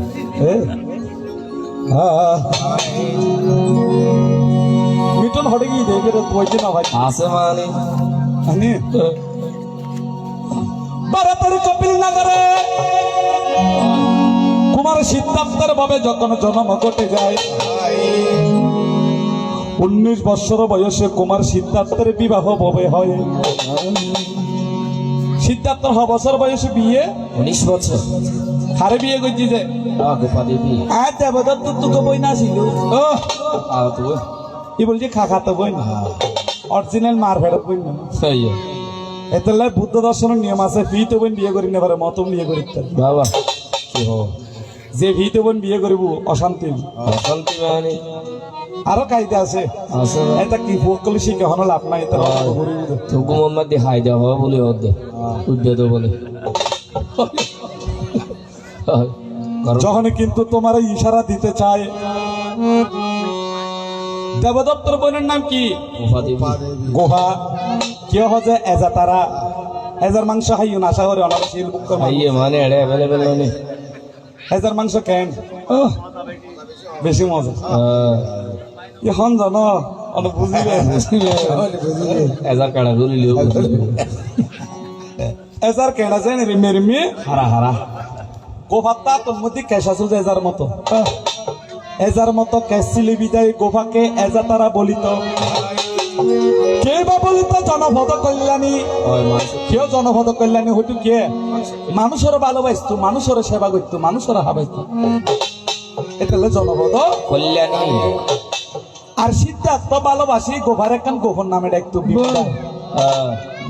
মিটন হটে গিয়ে দেখে তুই না ভাই আছে মানে আনি বারাতারি কপিল নগরে কুমার সিদ্ধার্থের ভাবে যখন জন্ম ঘটে যায় 19 বছর বয়সে কুমার সিদ্ধার্থের বিবাহ ভবে হয় সিদ্ধার্থ 6 বছর বয়সে বিয়ে 19 বছর হারে বিয়ে করছি যে গোপা দেবী দেবদত্ত তোকে বই না ছিল আর তো কি বলছি খাখা তো বই না অরিজিনাল মার ফেরত বই না সেই এতে বুদ্ধ দর্শনের নিয়ম আছে ভিতে বোন বিয়ে করি নেবার মতম বিয়ে করি বাবা কি হো যে ভিতে বোন বিয়ে করিব অশান্তি শান্তি মানে আরো কায়দা আছে আছে এটা কি ভোকলি শিখে হন লাভ নাই এটা তো গুমন মধ্যে হাই দেওয়া বলে ওদে উদ্যত বলে যখন কিন্তু তোমার ইশারা দিতে চায় দেবদত্তর বোনের নাম কি গোপা দেবী গোহা কেউ হচ্ছে এজা তারা এজার মাংস খাইও না আশা করে অনাবশ্যক বুক করবো ইয়ে মানে এড়ে অ্যাভেলেবল মানে এজার মাংস কেন বেশি মজা এখন জানো অনেক বুঝিবে এজার কাটা গুলি লিও এজার কেনা যায় না রিমে রিমে হারা হারা গোভাত্তা তোর মধ্যে ক্যাশ আসল যে এজার মতো এজার মতো ক্যাশ ছিলি বিদায় গোভাকে এজা তারা বলিত কে বা বলিত জনপদ কল্যাণী ওই মাছ কেউ জনপদ কল্যাণী হইতো কে মানুষের ভালোবাসতো মানুষের সেবা করতো মানুষের হাবাইতো এটা হলো জনপদ কল্যাণী আর সিদ্ধার্থ ভালোবাসি গোভার একখান গোভর নামে ডাকতো বিপদা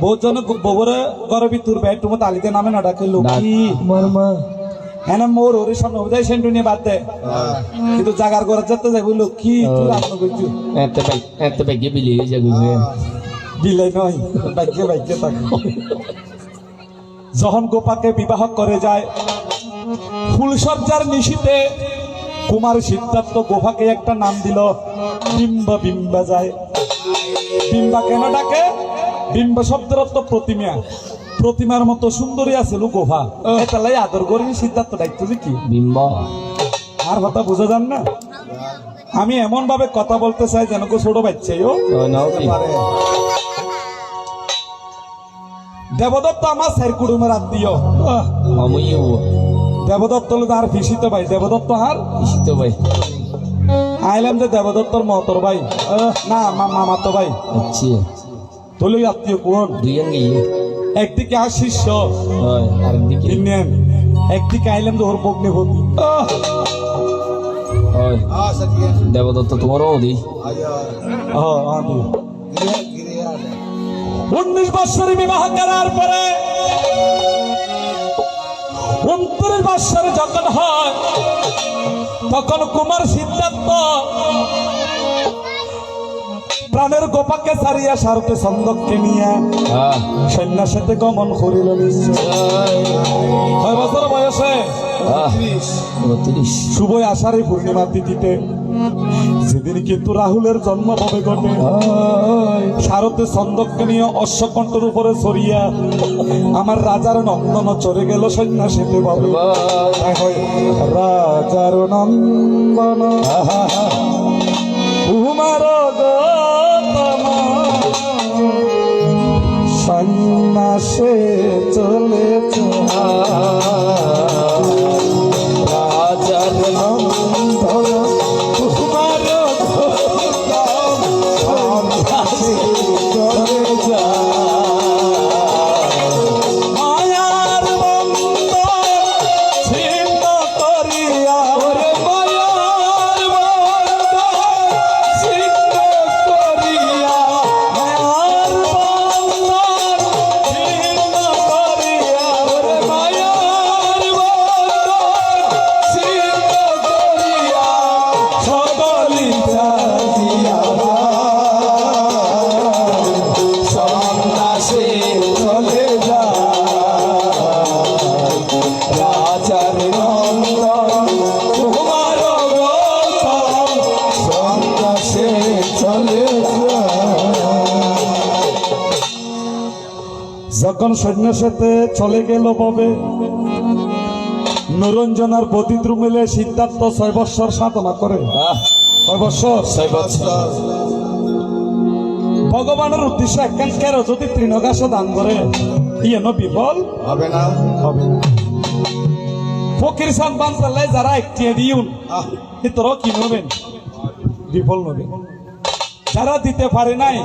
বহুত জন গোবরে ঘরে ভিতর বেড তুমি তালিতে নামে না ডাকে লক্ষ্মী মারমা হ্যাঁ মোর ওরে সামনে উদয় সেন্টু নিয়ে বাদ দে কিন্তু জাগার ঘরে যেতে যাবো লক্ষ্মী তুই রান্না করছি এতে বেগে বিলি যাবি বিলাই নয় ভাগ্যে ভাগ্যে থাকে যখন গোপাকে বিবাহ করে যায় ফুলসজ্জার নিশীতে কুমার সিদ্ধার্থ গোপাকে একটা নাম দিল বিম্বা বিম্বা যায় বিম্বা কেন ডাকে বিম্বা শব্দের অর্থ প্রতিমা প্রতিমার মতো সুন্দরী আছে গোফা এটা লাই আদর করি সিদ্ধার্থ ডাকতো যে কি বিম্ব আর কথা বুঝা যান না আমি এমন ভাবে কথা বলতে চাই যেন কেউ ছোট বাচ্চাই ও নাও কি দেবদত্ত আমার স্যার কুটুমের আত্মীয় মামুইও দেবদত্ত হলো তার পিসিত ভাই দেবদত্ত আর ইসিত ভাই আইলাম যে দেবদত্তর মতর ভাই না মামাতো ভাই আচ্ছা তোলে আত্মীয় কোন দুইজন গিয়ে একদিকে আর শিষ্য হয় আরেকদিকে ইন্ডিয়ান একদিকে আইলাম যে ওর বগ্নে ভর্তি হয় দেবদত্ত তোমারও ওদি 19 বছরের বিবাহ করার পরে 29 বছরে যখন হয় তখন কুমার সিদ্ধার্থ প্রাণের গোপাকে ছাড়িয়া সারতে ছন্দকে নিয়ে সন্ন্যাসীতে গমন করিল নিশ্চয় 6 বছর বয়সে 32 শুভ আষাঢ়ী পূর্ণিমার তিথিতে যেদিন কিন্তু রাহুলের জন্ম হবে ঘটে সারতে ছন্দকে নিয়ে অশ্বকণ্ঠের উপরে ছড়িয়া আমার রাজার নন্দন চড়ে গেল সন্ন্যাসীতে বাবু রাজার নন্দন কুমার গৌতম সন্ন্যাসে চলেছে রাজার নন্দন কুমার গৌতম সন্ন্যাসে চলে মায়ার বন্ধন ছিন্ন করিয়া ওরে মায়ার বন্ধন ছিন্ন করিয়া মায়ার বন্ধন ছিন্ন করিয়া ওরে মায়ার বন্ধন ছিন্ন করিয়া সকলি চাহিয়া সন্ন্যাসে চলে রাজার নন্দন কুমার গৌতম সন্ন্যাসে চলে যখন সন্ন্যাসেতে চলে গেল ববে নিরঞ্জনার পতিত্রু মিলে সিদ্ধার্থ 6 বৎসর সাধনা করে। আহ, 6 বৎসর 6 বছর। ভগবানের উদ্দেশ্যে একখান কেরো যদি তৃণঘাস দান করে ইয়েন বিফল হবে না। হবে না। ফকির সান বানসাল্লাই যারা একটি দিউন আহ, এতরাও কি নেবেন বিফল নেবেন। যারা দিতে পারে নাই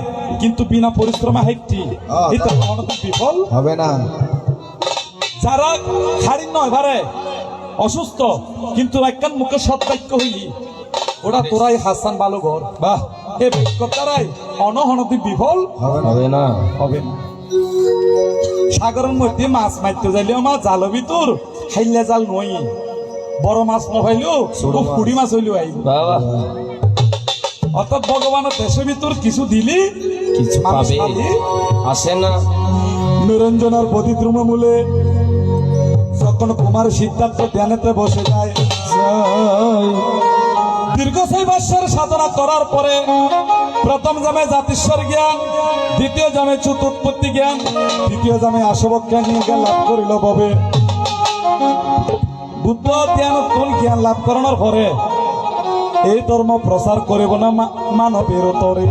কিন্তু বিনা পরিশ্রমে হাইটি এটা বিফল হবে না। যারা খাড়ি নয় ভারে অসুস্থ কিন্তু একখান মুখে সৎবাক্য হইলি ওরা তোরাই হাসান ভালো ঘর বাহ এ বাক্য তারাই অনহনতি বিফল হবে না। হবে না। সাগরের মধ্যে মাছ মারতে যাইলে আমার জাল ভিতর খাইলে জাল নই বড় মাছ নভাইলেও কুড়ি মাছ হইলেও আইব। বাবা, অর্থাৎ ভগবানের দেশের ভিতর কিছু দিলি কিছু মানুষ পাবে। পাবে। আসে না। নিরঞ্জনার পতিদ্রুম মূলে যখন কুমার সিদ্ধার্থ ধ্যানেতে বসে যায় দীর্ঘ 6 বৎসর সাধনা করার পরে প্রথম জামে জাতিস্বর জ্ঞান, দ্বিতীয় জামে চতুৎপত্তি জ্ঞান, তৃতীয় জামে আসবক জ্ঞান নিয়ে লাভ করিল ববে। বুদ্ধ ধ্যান জ্ঞান লাভ করানোর পরে এই ধর্ম প্রচার করিব না মানবের তরে।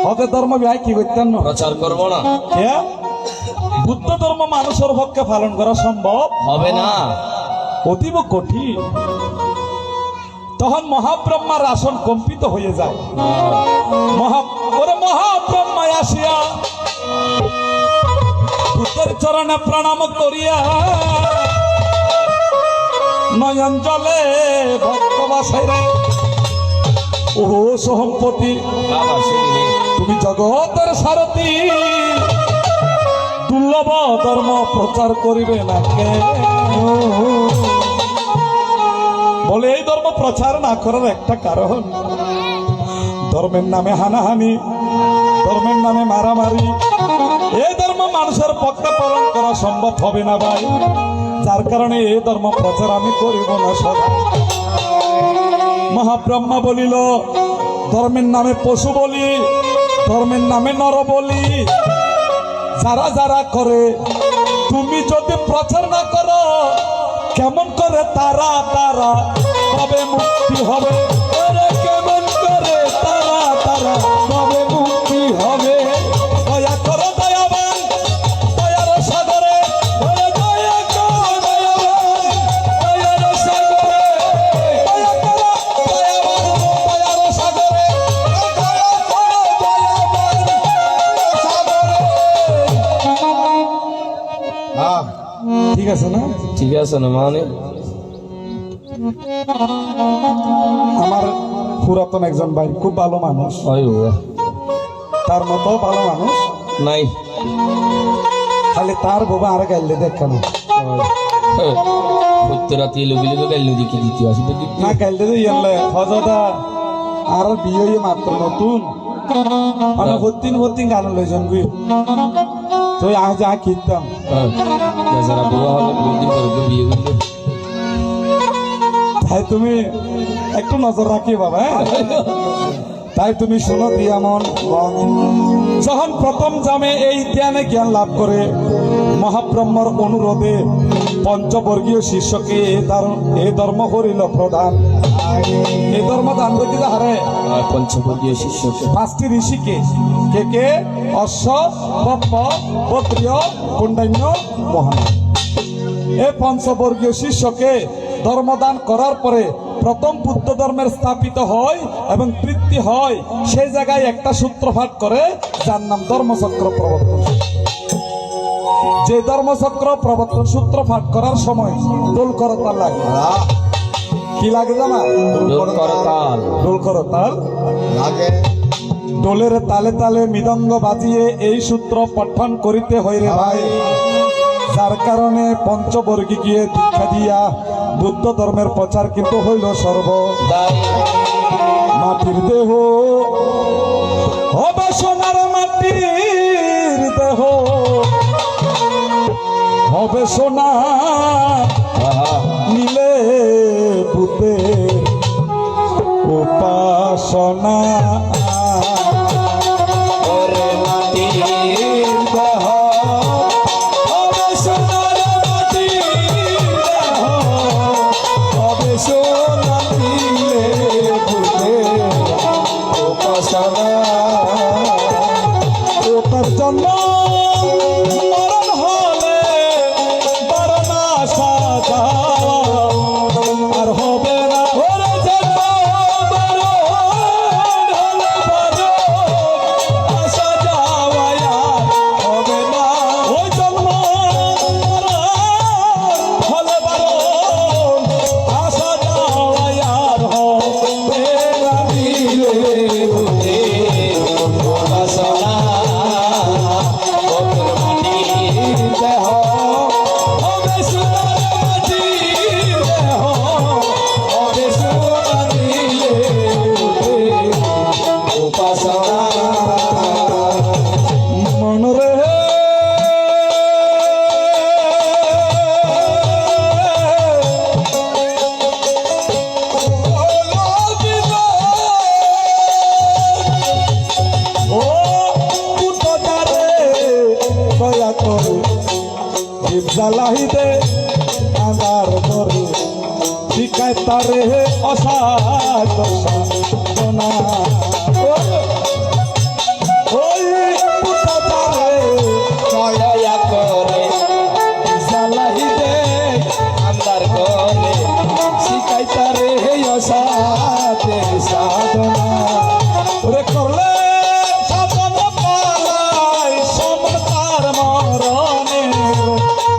হতে ধর্ম বিহাই কি করতেন না প্রচার করব না। কে? বুদ্ধ ধর্ম মানুষের পক্ষে পালন করা সম্ভব হবে না। অতীব কঠিন। তখন মহাব্রহ্মার আসন কম্পিত হয়ে যায়। মহাব্রহ্মা আসিয়া বুদ্ধের চরণে প্রণাম করিয়া নয়ন জলে ভক্ত বাসাইরে ও সহম্পতি বাবা, সেদিনে তুমি জগতের সারথী দুর্লভ ধর্ম প্রচার করিবে না কে? বলে এই ধর্ম প্রচার না করার একটা কারণ ধর্মের নামে হানাহানি, ধর্মের নামে মারামারি। এই ধর্ম মানুষের পক্ষে পালন করা সম্ভব হবে না ভাই, যার কারণে এই ধর্ম প্রচার আমি করিব না সদা। মহাব্রহ্মা বলিল ধর্মের নামে পশু বলি, ধর্মের নামে নর বলি যারা যারা করে তুমি যদি প্রচার না করো কেমন করে তারা তারা তবে মুক্তি হবে? আরে কেমন করে তারা তারা তবে মুক্তি হবে? দয়া করো দয়াবান দয়ার সাগরে, ওরে দয়া করো দয়াবান দয়ার সাগরে, দয়া করো দয়াবান দয়ার সাগরে, দয়া করো দয়াবান সাগরে। ঠিক আছে না? ঠিক আছে না মানে আমার পুরাতন একজন ভাই খুব ভালো মানুষ, ওই বাবা, তার মতো ভালো মানুষ নাই। খালি তার বাবা আর গাইলে দেখে না সত্যরাতি লুবি লুবি গাইল দেখি দিতে আসি তো দিতে না গাইলে ইয়ে হজদা আর বিয়ে হয়ে মাত্র নতুন মানে ভর্তি গান লইছেন বুঝি তো আজ যা কিনতাম যারা বুড়া হলে বিল্ডিং করে বিয়ে করলে তাই তুমি একটু নজর রাখি বাবা, হ্যাঁ? তাই তুমি শোনো দিয়া মন। যখন প্রথম জামে এই ধ্যানে জ্ঞান লাভ করে মহাব্রহ্মর অনুরোধে পঞ্চবর্গীয় শিষ্যকে এই ধর্ম করিল প্রদান। এই ধর্ম দান করতে হারে পঞ্চবর্গীয় শিষ্য 5টি ঋষিকে কে কে? অশ্ব, বপ্প, ক্ষত্রিয়, কুণ্ডান্য, মহান। এই পঞ্চবর্গীয় শিষ্যকে ধর্মদান করার পরে প্রথম বুদ্ধ ধর্মের স্থাপিত হয় এবং বৃদ্ধি হয় সেই জায়গায় একটা সূত্রপাত করে যার নাম ধর্মচক্র প্রবর্তন। যে ধর্মচক্র প্রবর্তন সূত্রপাত করার সময় দোল করতাল লাগে। কি লাগে জানা? করতাল দোল করতাল লাগে। দোলের তালে তালে মৃদঙ্গ বাজিয়ে এই সূত্র পঠন করিতে হয় রে ভাই। যার কারণে পঞ্চবর্গী গিয়ে দীক্ষা দিয়া বুদ্ধ ধর্মের প্রচার কিন্তু হইল সর্বদাই। মাটির দেহ হবে সোনার, মাটির দেহ হবে সোনা, নিলে বুদ্ধের উপাসনা। ওরে মাটির দেহ হবে সোনার, মাটির দেহ জ্বালাইতে আদার করে শিখায় তারে অসাধ সাধনা ওই পুতারে দয়া করে জ্বালাইতে আন্দার করে শিখায় তারে অসাধ সাধনা ওরে করলে সাধন পালাই সমতার মরণে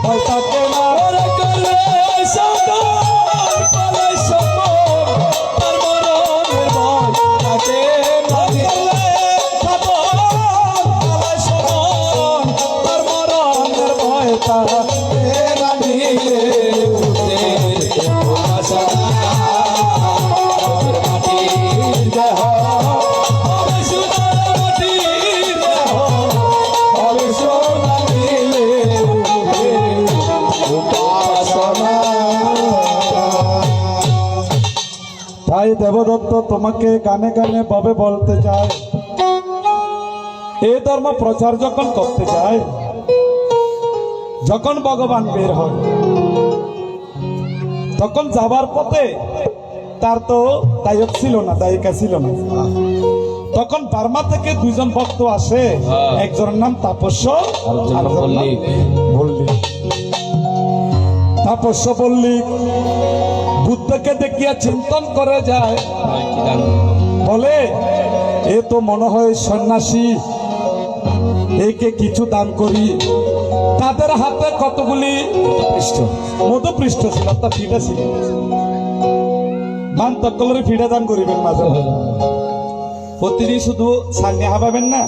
ভয় থাকে না ওরে করলে সাধন পালাই সমতার মরণে ভয় থাকে না করলে সাধন পালাই সমতার মরণের ভয় থাকে না দিলে তাই দেবদত্ত তোমাকে গানে গানে ভাবে বলতে চায় এই ধর্ম প্রচার যখন করতে যায় যখন ভগবান বের হয় তখন যাবার পথে তার তো দায়ক ছিল না দায়িকা ছিল না তখন বার্মা থেকে দুইজন ভক্ত আসে একজনের নাম তাপস্য আরেকজনের নাম ভল্লিক তাপস্য ভল্লিক বুদ্ধকে দেখিয়া চিন্তন করে যায় বলে এ তো মনে হয় সন্ন্যাসী একে কিছু দান করি তাদের হাতে কতগুলি মধুপৃষ্ঠ ছিল অর্থাৎ ফিডা ছিল মান তকলরে ফিডা দান করিবেন মাঝে মাঝে প্রতিদিন শুধু সামনে হাবাবেন না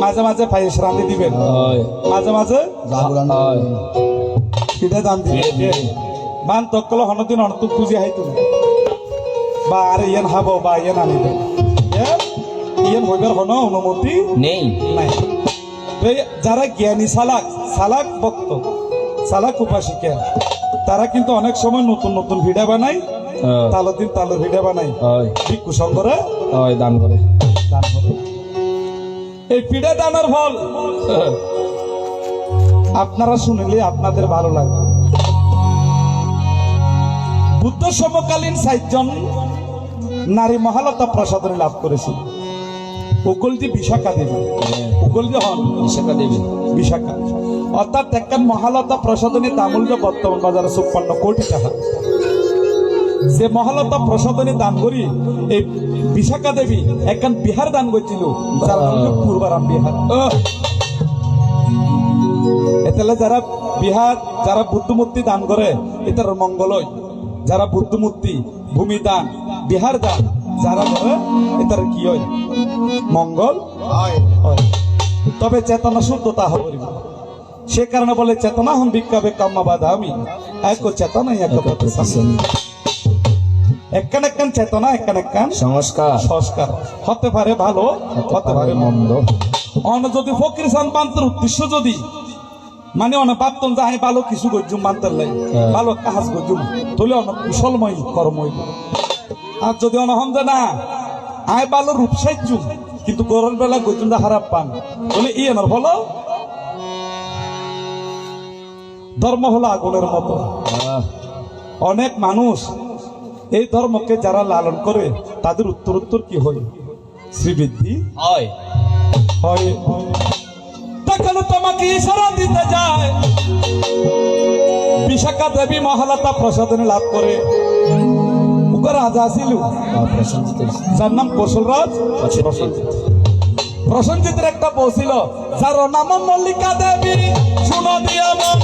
মাঝে মাঝে পায়েস রাঁধে দিবেন মাঝে মাঝে ফিডা দান দিবেন মান তকল হনদিন অনতুক খুঁজে হাইতুন বা আর ইয়ান হাব বা ইয়ান আনিবেন ইয়ান হইবার হন অনুমতি নেই নাই যারা জ্ঞানী সালাক সালাক ভক্ত সালাক উপাসিকা তারা কিন্তু অনেক সময় নতুন নতুন ভিডিও বানায় তালো দিন তালো ভিডিও বানায় ভিক্ষু সংঘরে দান করে দান করে এই পিঠা দানের ফল আপনারা শুনলে আপনাদের ভালো লাগবে বুদ্ধ সমকালীন 60 জন নারী মহালতা প্রসাদনী লাভ করেছিল উকুলজি বিশাখা দেবী উকুলজি হন বিশাখা দেবী বিশাখা অর্থাৎ একখান মহালতা প্রসাদনী তামুল্য বর্তমান বাজারে 56 কোটি টাকা যে মহালতা প্রসাদনী দান করি এই বিশাখা দেবী একখান বিহার দান করছিল যার নাম হলো পূর্বারাম বিহার এতলে যারা বিহার যারা বুদ্ধমূর্তি দান করে এটার মঙ্গল হয় যারা বুদ্ধমূর্তি ভূমি দান বিহার দান যারা করে এটার কি হয় মঙ্গল হয় তবে চেতনা শুদ্ধতা হবে সে কারণে বলে চেতনা হন বিক্ষাবে কাম্মা বাধা আমি এক চেতনা এক একখান একখান চেতনা একখান একখান সংস্কার সংস্কার হতে পারে ভালো হতে পারে মন্দ অন যদি ফকির সন্তানের উদ্দেশ্য যদি মানে অনেক ভাবতাম যে আমি ভালো কিছু গজুম মানতে লাই ভালো কাজ গজুম তাহলে অনেক কুশলময় কর্মই আর যদি অনহন যে না আয় ভালো রূপ সাইজুম কিন্তু গরম বেলা গজুম হারাপ পান বলে ই এনার হলো ধর্ম হলো আগুনের মতো অনেক মানুষ এই ধর্মকে যারা লালন করে তাদের উত্তর কি হয় শ্রীবৃদ্ধি হয় হয় তখন তোমাকে ইশারা দিতে যায় বিশাখা দেবী মহালতা প্রসাদনী লাভ করে উগর রাজা ছিল যার নাম কৌশলরাজ প্রসঞ্জিতের একটা বউ ছিল যার নাম মল্লিকা দেবী শুনো দিয়া মন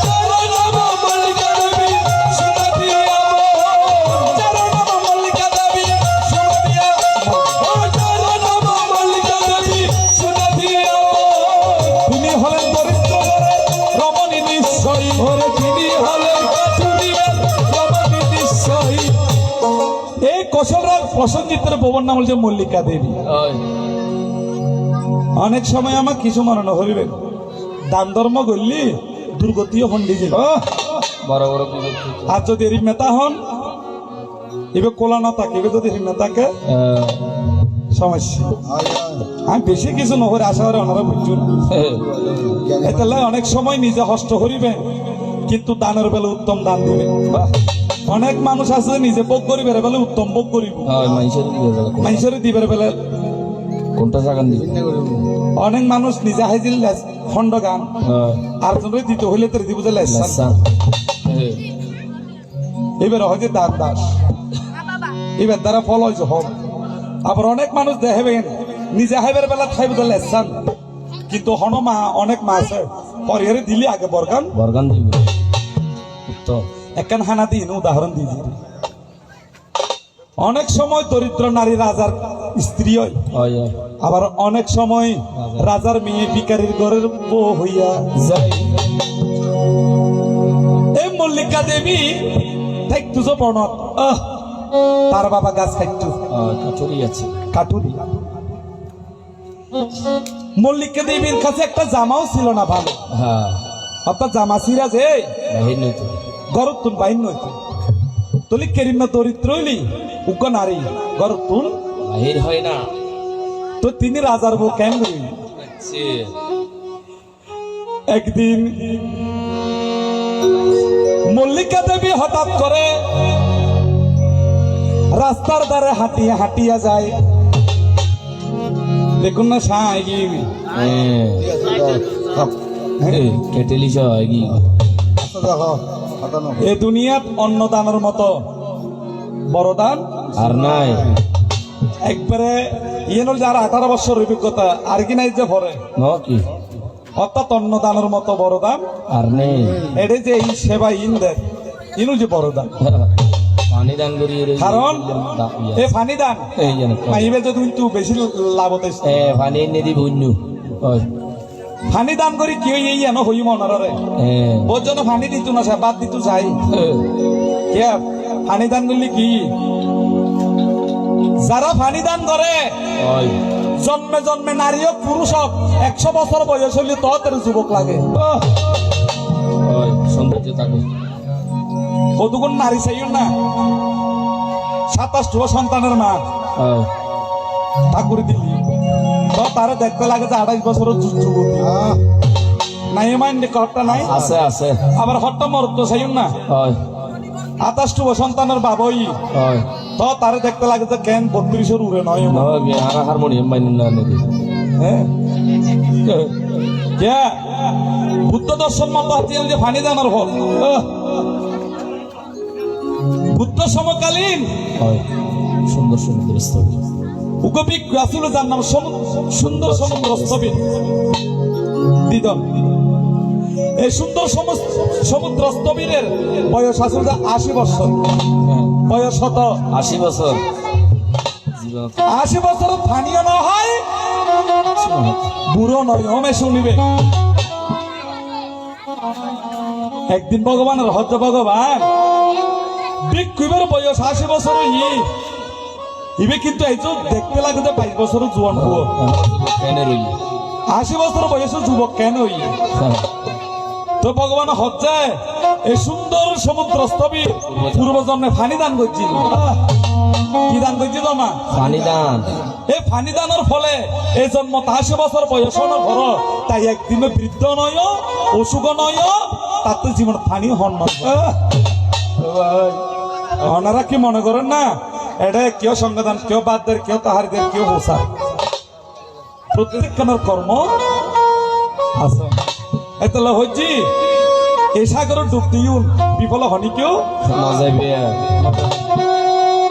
যার নাম মল্লিকা দেবী শুনো দিয়া মন যার নাম মল্লিকা দেবী শুনো দিয়া মন যার নাম মল্লিকা দেবী শুনো দিয়া মন তিনি হলেন দরিদ্র রমণী নিশ্চয়ই ওরে তিনি হলেন রমণী নিশ্চয়ই এই কৌশলরাজ প্রসঞ্জিতের বউর নাম হচ্ছে মল্লিকা দেবী অনেক সময় আমার কিছু মনে হইবেন দান ধর্ম করলি দুর্গতিও হন্ডি যে বড় বড় আর যদি এর মেতা হন এবার কোলা না থাকে এবার যদি নেতাকে সমস্যা আমি বেশি কিছু নহরে আশা করে ওনারা বুঝুন এতালে অনেক সময় নিজে কষ্ট করিবে কিন্তু দানের বেলা উত্তম দান দিবে অনেক মানুষ আছে নিজে ভোগ করিবে বেলা উত্তম ভোগ করিব মানুষের দিবে বেলা কোনটা জাগান দিবি অনেক মানুষ নিজে হাইজিল খন্ড গান আর জনের দিতে হইলে তোর দিব যে লেসান এবার হয়তো দান দাস এবার দ্বারা ফল হয়েছে হোক আবার অনেক মানুষ দেখবেন নিজে হাইবের বেলা খাইব যে লেসান কিন্তু হনমা অনেক মা আছে পরে দিলি আগে বরগান বরগান দিবি তো একখান হানা দিন উদাহরণ দিয়ে অনেক সময় দরিদ্র নারী রাজার স্ত্রী হয় হয় আবার অনেক সময় রাজার মেয়ে ভিখারির ঘরের বউ হইয়া যায় এই মল্লিকা দেবী থাকতো যে বনত তার বাবা গাছ খাইতো কাঠুরি আছে কাটুরি মল্লিকা দেবীর কাছে একটা জামাও ছিল না ভালো হ্যাঁ অর্থাৎ জামা ছিঁড়া যে বাহির নইতো গরত তুন বাহির নইতো তলি কেরিম না দরিদ্র হইলি উক নারী গরত তুন বাহির হয় না তো তিনি রাজার বউ কেন রইল একদিন মল্লিকা দেবী হঠাৎ করে রাস্তার ধারে হাঁটিয়া হাঁটিয়া যায় দেখুন না সাই কেটেলি হয় কি এ দুনিয়াত অন্ন দানের মতো বড় দান আর নাই একবারে ইয়েনর যার 18 বছর অভিজ্ঞতা আর কি নাই যে ভরে ন কি অর্থাৎ অন্ন দানের মতো বড় দান আর নেই এটা যে এই সেবা ইন দেয় ইনু যে বড় দান পানি দান করি কারণ এ ফানি দান এই জানো মাইবে যে কিন্তু বেশি লাভ হতে পানি এনে দি বুঝনু ফানি দান করি কি হই এই এনো হই মনারে ওর জন্য ফানি দিত না সে বাদ দিত চাই কে ফানি দান করলে কি যারা ফানি দান করে জন্মে জন্মে নারী হোক পুরুষ হোক 100 বছর বয়স হইলে তো তার যুবক লাগে সৌন্দর্য থাকে কতগুণ নারী চাইও না 27 সন্তানের মা ঠাকুর দিল্লি তো তারা দেখতে লাগে যে 28 বছরের যুবতী নাই মাইন্ডে কটটা নাই আছে আছে আবার হট্টা মরত চাইও না 28 সন্তানের বাবই তো তারা দেখতে লাগে যে কেন 32 উড়ে নয় হারমোনিয়াম মাইন না নাকি হ্যাঁ বুদ্ধ দর্শন মতো হাতিয়ান যে ফানি দানার ফল বুদ্ধ সমকালীন সুন্দর সুন্দর স্থল উকবিক রাসূল যার নাম সুন্দর সমুদ্র স্থবির দিদন এই সুন্দর সমুদ্র স্থবিরের বয়স আসল 80 বছর বয়স হত 80 বছর 80 বছর ফানিও না হয় বুড়ো নয় হোমে শুনিবে একদিন ভগবানের হজ ভগবান বিক্ষুবের বয়স 80 বছর ইবে কিন্তু এই যে দেখতে লাগে যে 22 বছরের জোয়ান হবো 80 বছর বয়সের যুবক কেন তো ভগবান হজ্জায় এই সুন্দর সমুদ্র স্থবির পূর্বজন্মে ফানি দান করছিল কি দান করছিল মা ফানি দান এই ফানি দানের ফলে এই জন্ম 80 বছর বয়স হওয়ার পর তাই একদিনে বৃদ্ধ নয় অসুখ নয় তাতে জীবন ফানি হন ওনারা কি মনে করেন না এটা কেউ সংবিধান কেউ বাদদের কেউ তাহারদের কেউ হোসার প্রত্যেকখানের কর্ম আছে এতলা হইছি এই সাগরের ডুব দিও বিফল হনি কেউ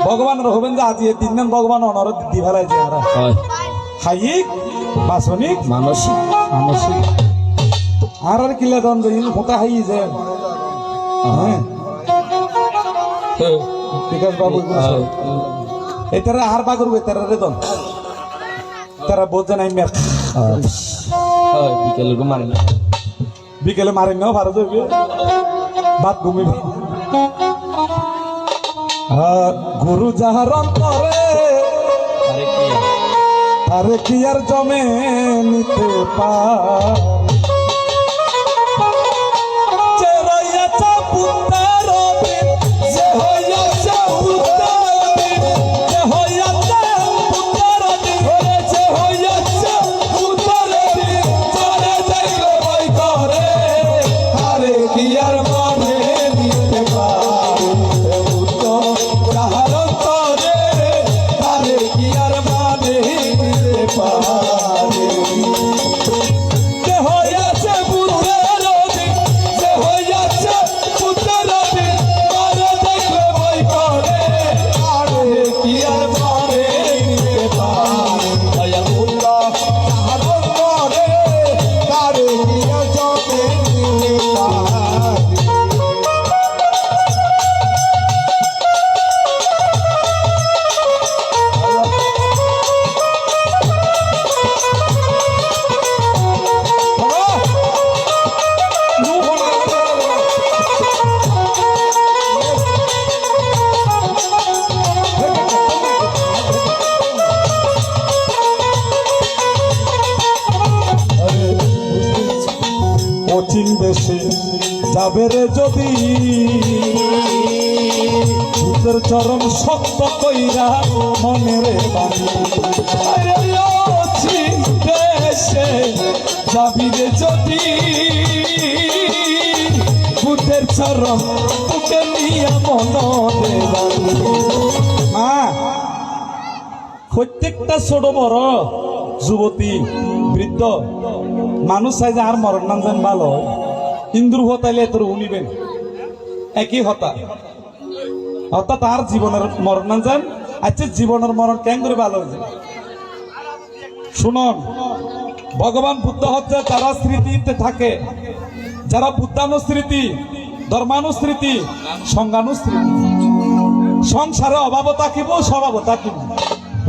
ভগবান রহবেন যে আজি 3 দিন ভগবান অনর দি ফেলাই যে আর খাইক বাসনিক মানসিক মানসিক আর কিলা দন দিন মোটা হাই যে হ্যাঁ বিকাশ বাবু এটারে আর বাগর এটারে দন তারা বোঝে নাই মের বিকেল মারে বিকেলে মারেন নাও ভারত হইবে বাদ ঘুমিবে গুরু যাহার অন্তরে আরে কি আর জমে নিতে দেশে যাবে রে যদি ভূতের চরম শক্ত কইরা মনে রে বাণী চীন দেশে যাবি রে যদি ভূতের চরম তোকে নিয়া মনে বাণী। প্রত্যেকটা ছোট বড় যুবতী বৃদ্ধ মানুষ চাই যে আর মরণ নাম যেন ভালো ইন্দ্র হতাইলে তোর উনিবেন একই হতা অর্থাৎ তার জীবনের মরণ নাম যেন আচ্ছা জীবনের মরণ কেন করে ভালো হয়েছে শুনুন ভগবান বুদ্ধ হচ্ছে যারা স্মৃতিতে থাকে যারা বুদ্ধানুস্মৃতি ধর্মানুস্মৃতি সংজ্ঞানুস্মৃতি সংসারে অভাব থাকিব স্বভাব থাকিব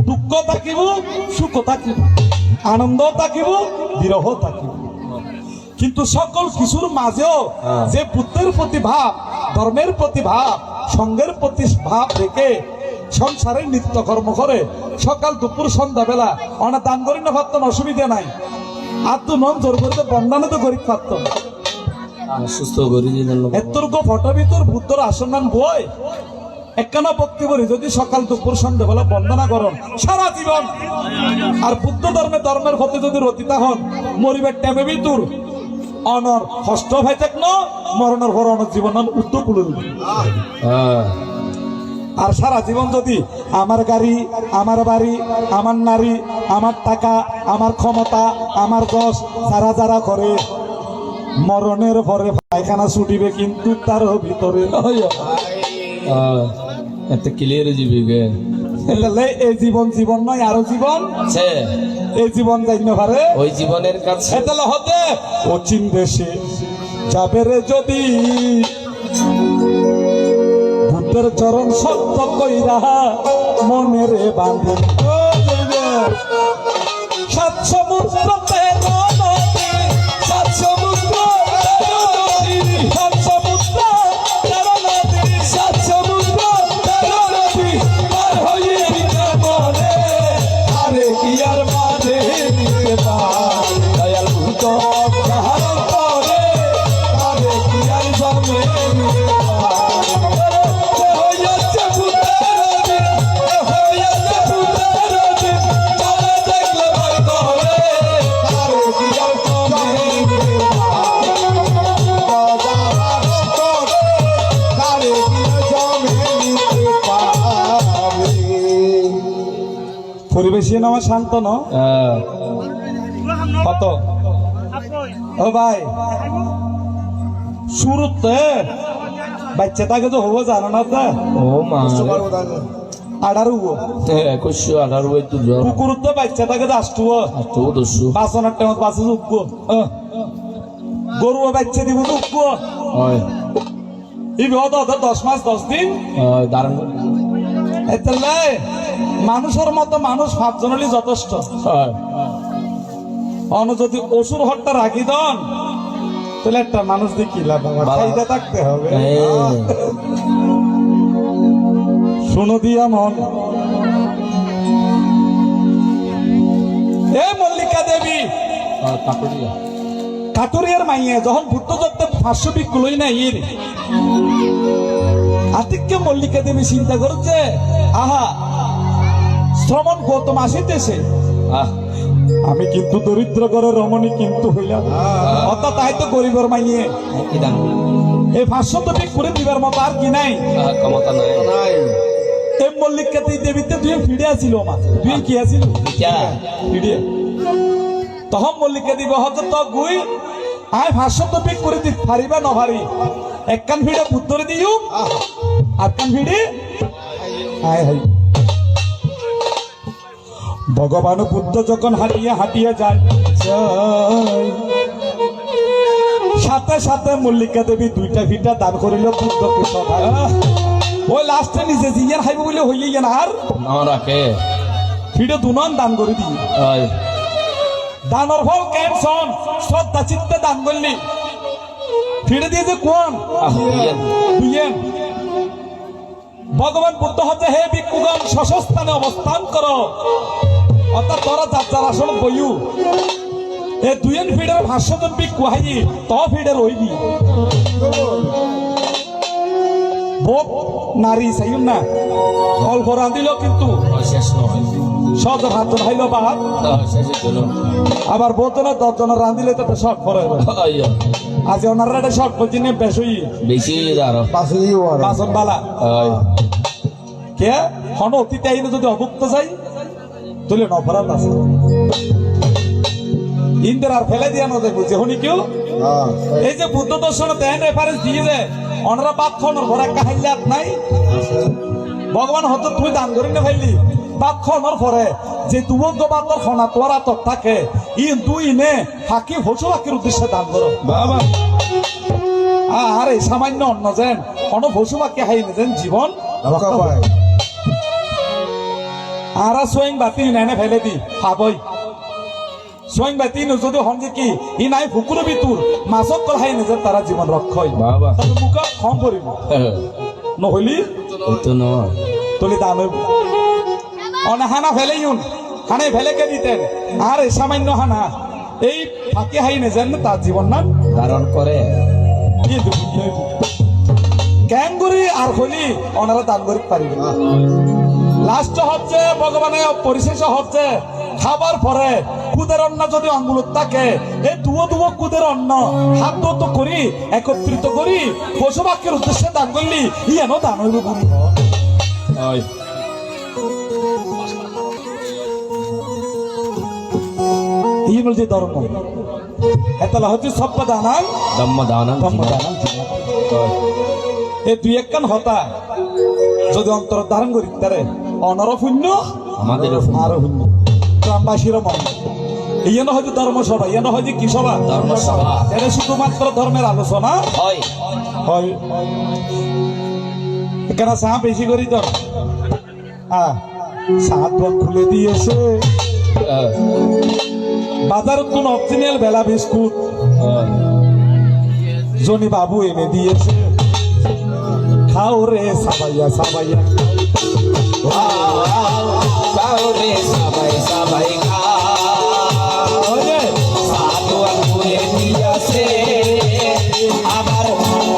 দুঃখ থাকিব সুখ থাকিব আনন্দ থাকিব বিরহ থাকিব কিন্তু সকল কিছুর মাঝেও যে বুদ্ধের প্রতি ভাব ধর্মের প্রতি ভাব সঙ্গের প্রতি ভাব রেখে সংসারের নিত্য কর্ম করে সকাল দুপুর সন্ধ্যা বেলা অনেক দান করি না পারতেন অসুবিধা নাই আর তো নন জোর করতে বন্ধানো তো গরিব পারতেন সুস্থ করি এতর্ক ফটো ভিতর বুদ্ধর আসন নাম বই একখানা ভক্তি করি যদি সকাল দুপুর সন্ধ্যা বেলা বন্দনা করন সারা জীবন আর বুদ্ধ ধর্মের প্রতি যদি রতিতা হন মরিবার টাইমে ভিতর অনর কষ্ট ভাই থাক ন মরণের পর অনর জীবন উদ্যোগ খুলে দিবে আর সারা জীবন যদি আমার গাড়ি আমার বাড়ি আমার নারী আমার টাকা আমার ক্ষমতা আমার যশ যারা যারা করে মরণের পরে পায়খানা ছুটিবে কিন্তু তার ভিতরে এত ক্লিয়ার জীবী গে এই জীবন জীবন নয় আরো জীবন এই জীবন যাই না পারে ওই জীবনের কাছে এতলা হতে ও চীন দেশে যাবে রে যদি ভূতের চরণ সত্য কইরা মনে রে বাঁধে সাত সমুদ্র তেরো নদী সাত সমুদ্র তেরো নদী সাত সমুদ্র তেরো নদী সাত সমুদ্র তেরো নদী পার হয়ে নিতে পারে আরে কি আর মানে নিতে পারে দয়াল ভূত যাহার করে আরে কি আর জন্মে নিতে পারে হইয়াছে ভূতের দিন হইয়াছে ভূতের দিন চলে দেখলে ভয় করে আরে কি আর জন্মে নিতে পরিবেশে আমার শান্তন কত ও ভাই শুরুতে বাচ্চা তাকে তো হবো জানো না তো ও মা আড়ারু 21 তুলো কুকুর তো বাচ্চা তাকে তো আসতুব তো দস্যু বাসনের টাইমত বাসে উঠবো গরু বাচ্চা দিব তো উঠবো হয় এই বিহত 10 মাস 10 দিন দারুণ এতলে মানুষের মতো মানুষ 5 জন হলে যথেষ্ট হয় অন যদি অসুর হট্টা রাখি দন তাহলে একটা মানুষ দিয়ে কি লাভ আমার খাইতে থাকতে হবে শুনো দিয়া মন এ মল্লিকা দেবী কাটুরিয়ার মাইয়ে যখন বুদ্ধ দত্তে 500 বিক গুলোই নাই এর আতিক্য মল্লিকা দেবী চিন্তা করছে আহা শ্রমণ গৌতম আসিতেছে আমি কিন্তু দরিদ্র করে রমণী কিন্তু হইলাম অর্থাৎ তাই তো গরিবের মাইয়ে এই 500 তো বিক করে দিবার মতো আর কি নাই ক্ষমতা নাই এই মল্লিকা দেবীতে তুই ফিরে আসিল মা তুই কি আসিল ফিরে তখন মল্লিকা দিব হয়তো তো গুই আয় 500 তো বিক করে দি পারিবা না পারি একখান ভিড়ে পুত্তরে দিও আর কান ভিড়ে আয় হাই ভগবান বুদ্ধ যখন হাঁটিয়া হাঁটিয়া যায় সাথে সাথে মল্লিকা দেবী 2টা ভিটা দান করিল বুদ্ধকে সদায় ওই লাস্টে নিজে জিয়ার হাইব বলে হইলে গেল আর না রাখে ভিডিও দুনন দান করে দিই দানর ফল ক্যান্সন শ্রদ্ধা চিত্তে দান করলি ফিরে দিয়েছে কোন দুইয়েন ভগবান বুদ্ধ হচ্ছে হে ভিক্ষুগণ শশস্থানে অবস্থান করো অর্থাৎ তোরা যার যার আসন বইউ এ দুইন ফিডের ভাষ্যজন বি কুহাই ত ফিডের ওইবি বোক নারী চাইন না অল্প রাঁধিল কিন্তু শেষ নয় সজর হাতজন হাইল বাদ শেষের জন্য আবার বোতলে 10 জনের রাঁধিলে তো শর্ট পরে আজ ওনারা এটা শর্ট করছি নিয়ে বেশ হই বেশি আরো বাসন বালা কে হন অতীতে আইনে যদি অভুক্ত যাই তুলে অপরাধ আছে ইন্দের আর ফেলে দিয়া না দেখবো যে হনি কেউ এই যে বুদ্ধ দর্শন দেন রেফারেন্স দিয়ে যে অনরা বাপ খনর ঘরে কাহিল্লাত নাই ভগবান হয়তো তুই দান করি না ফেললি বাপ খনর পরে যে দুবগ্য বাতর খনা তোরা তোর থাকে তুই নে ফাঁকি হসু ফাঁকির উদ্দেশ্যে দান করো বাবা আর এই সামান্য অন্ন যেন কোন পশু পাখি হাই যেন জীবন আর সোয়ং বাতি নেনে ফেলে দি খাবই সোয়ং বাতি যদি হন যে কি ই নাই ফুকুর ভিতর মাছক কল হাই নিজের তারা জীবন রক্ষয় বাবা মুখ কম করিব নহলি তো নয় তলি দাম অনাহানা ফেলে ইউন হানে ফেলেকে দিতেন আর এই সামান্য হানা এই ফাঁকি হাই নেজেন তার জীবন না ধারণ করে ক্যাঙ্গুরি আর হলি ওনারা দান করি পারিবে লাস্ট হচ্ছে ভগবানের পরিশেষ হচ্ছে খাবার পরে কুদের অন্ন যদি আঙ্গুলত থাকে এই দুবো কুদের অন্ন হাত তো করি একত্রিত করি পশু বাক্যের উদ্দেশ্যে দান করলি ইয়েনো দান হইব বলি ইয়ে যে ধর্ম এতলা হচ্ছে সব দানান দম্ম দানা ধর্ম দানান এই দুই একখান হতা যদি অন্তর ধারণ করি তারে অনর শূন্য আমাদের আরো শূন্য গ্রামবাসীর মন ইয়ে হয়তো ধর্ম সভা ইয়ে হয়তো কি সভা ধর্মসভা এটা শুধুমাত্র ধর্মের আলোচনা হয় হয় এখানে চা বেশি করি তো চা দোকান খুলে দিয়েছে বাজারত কোন অরিজিনাল বেলা বিস্কুট জনি বাবু এনে দিয়েছে খাও রে সাবাইয়া সাবাইয়া কাউরে সবাই সবাই সাধু আঙ্গুলে দিয়াছে আবার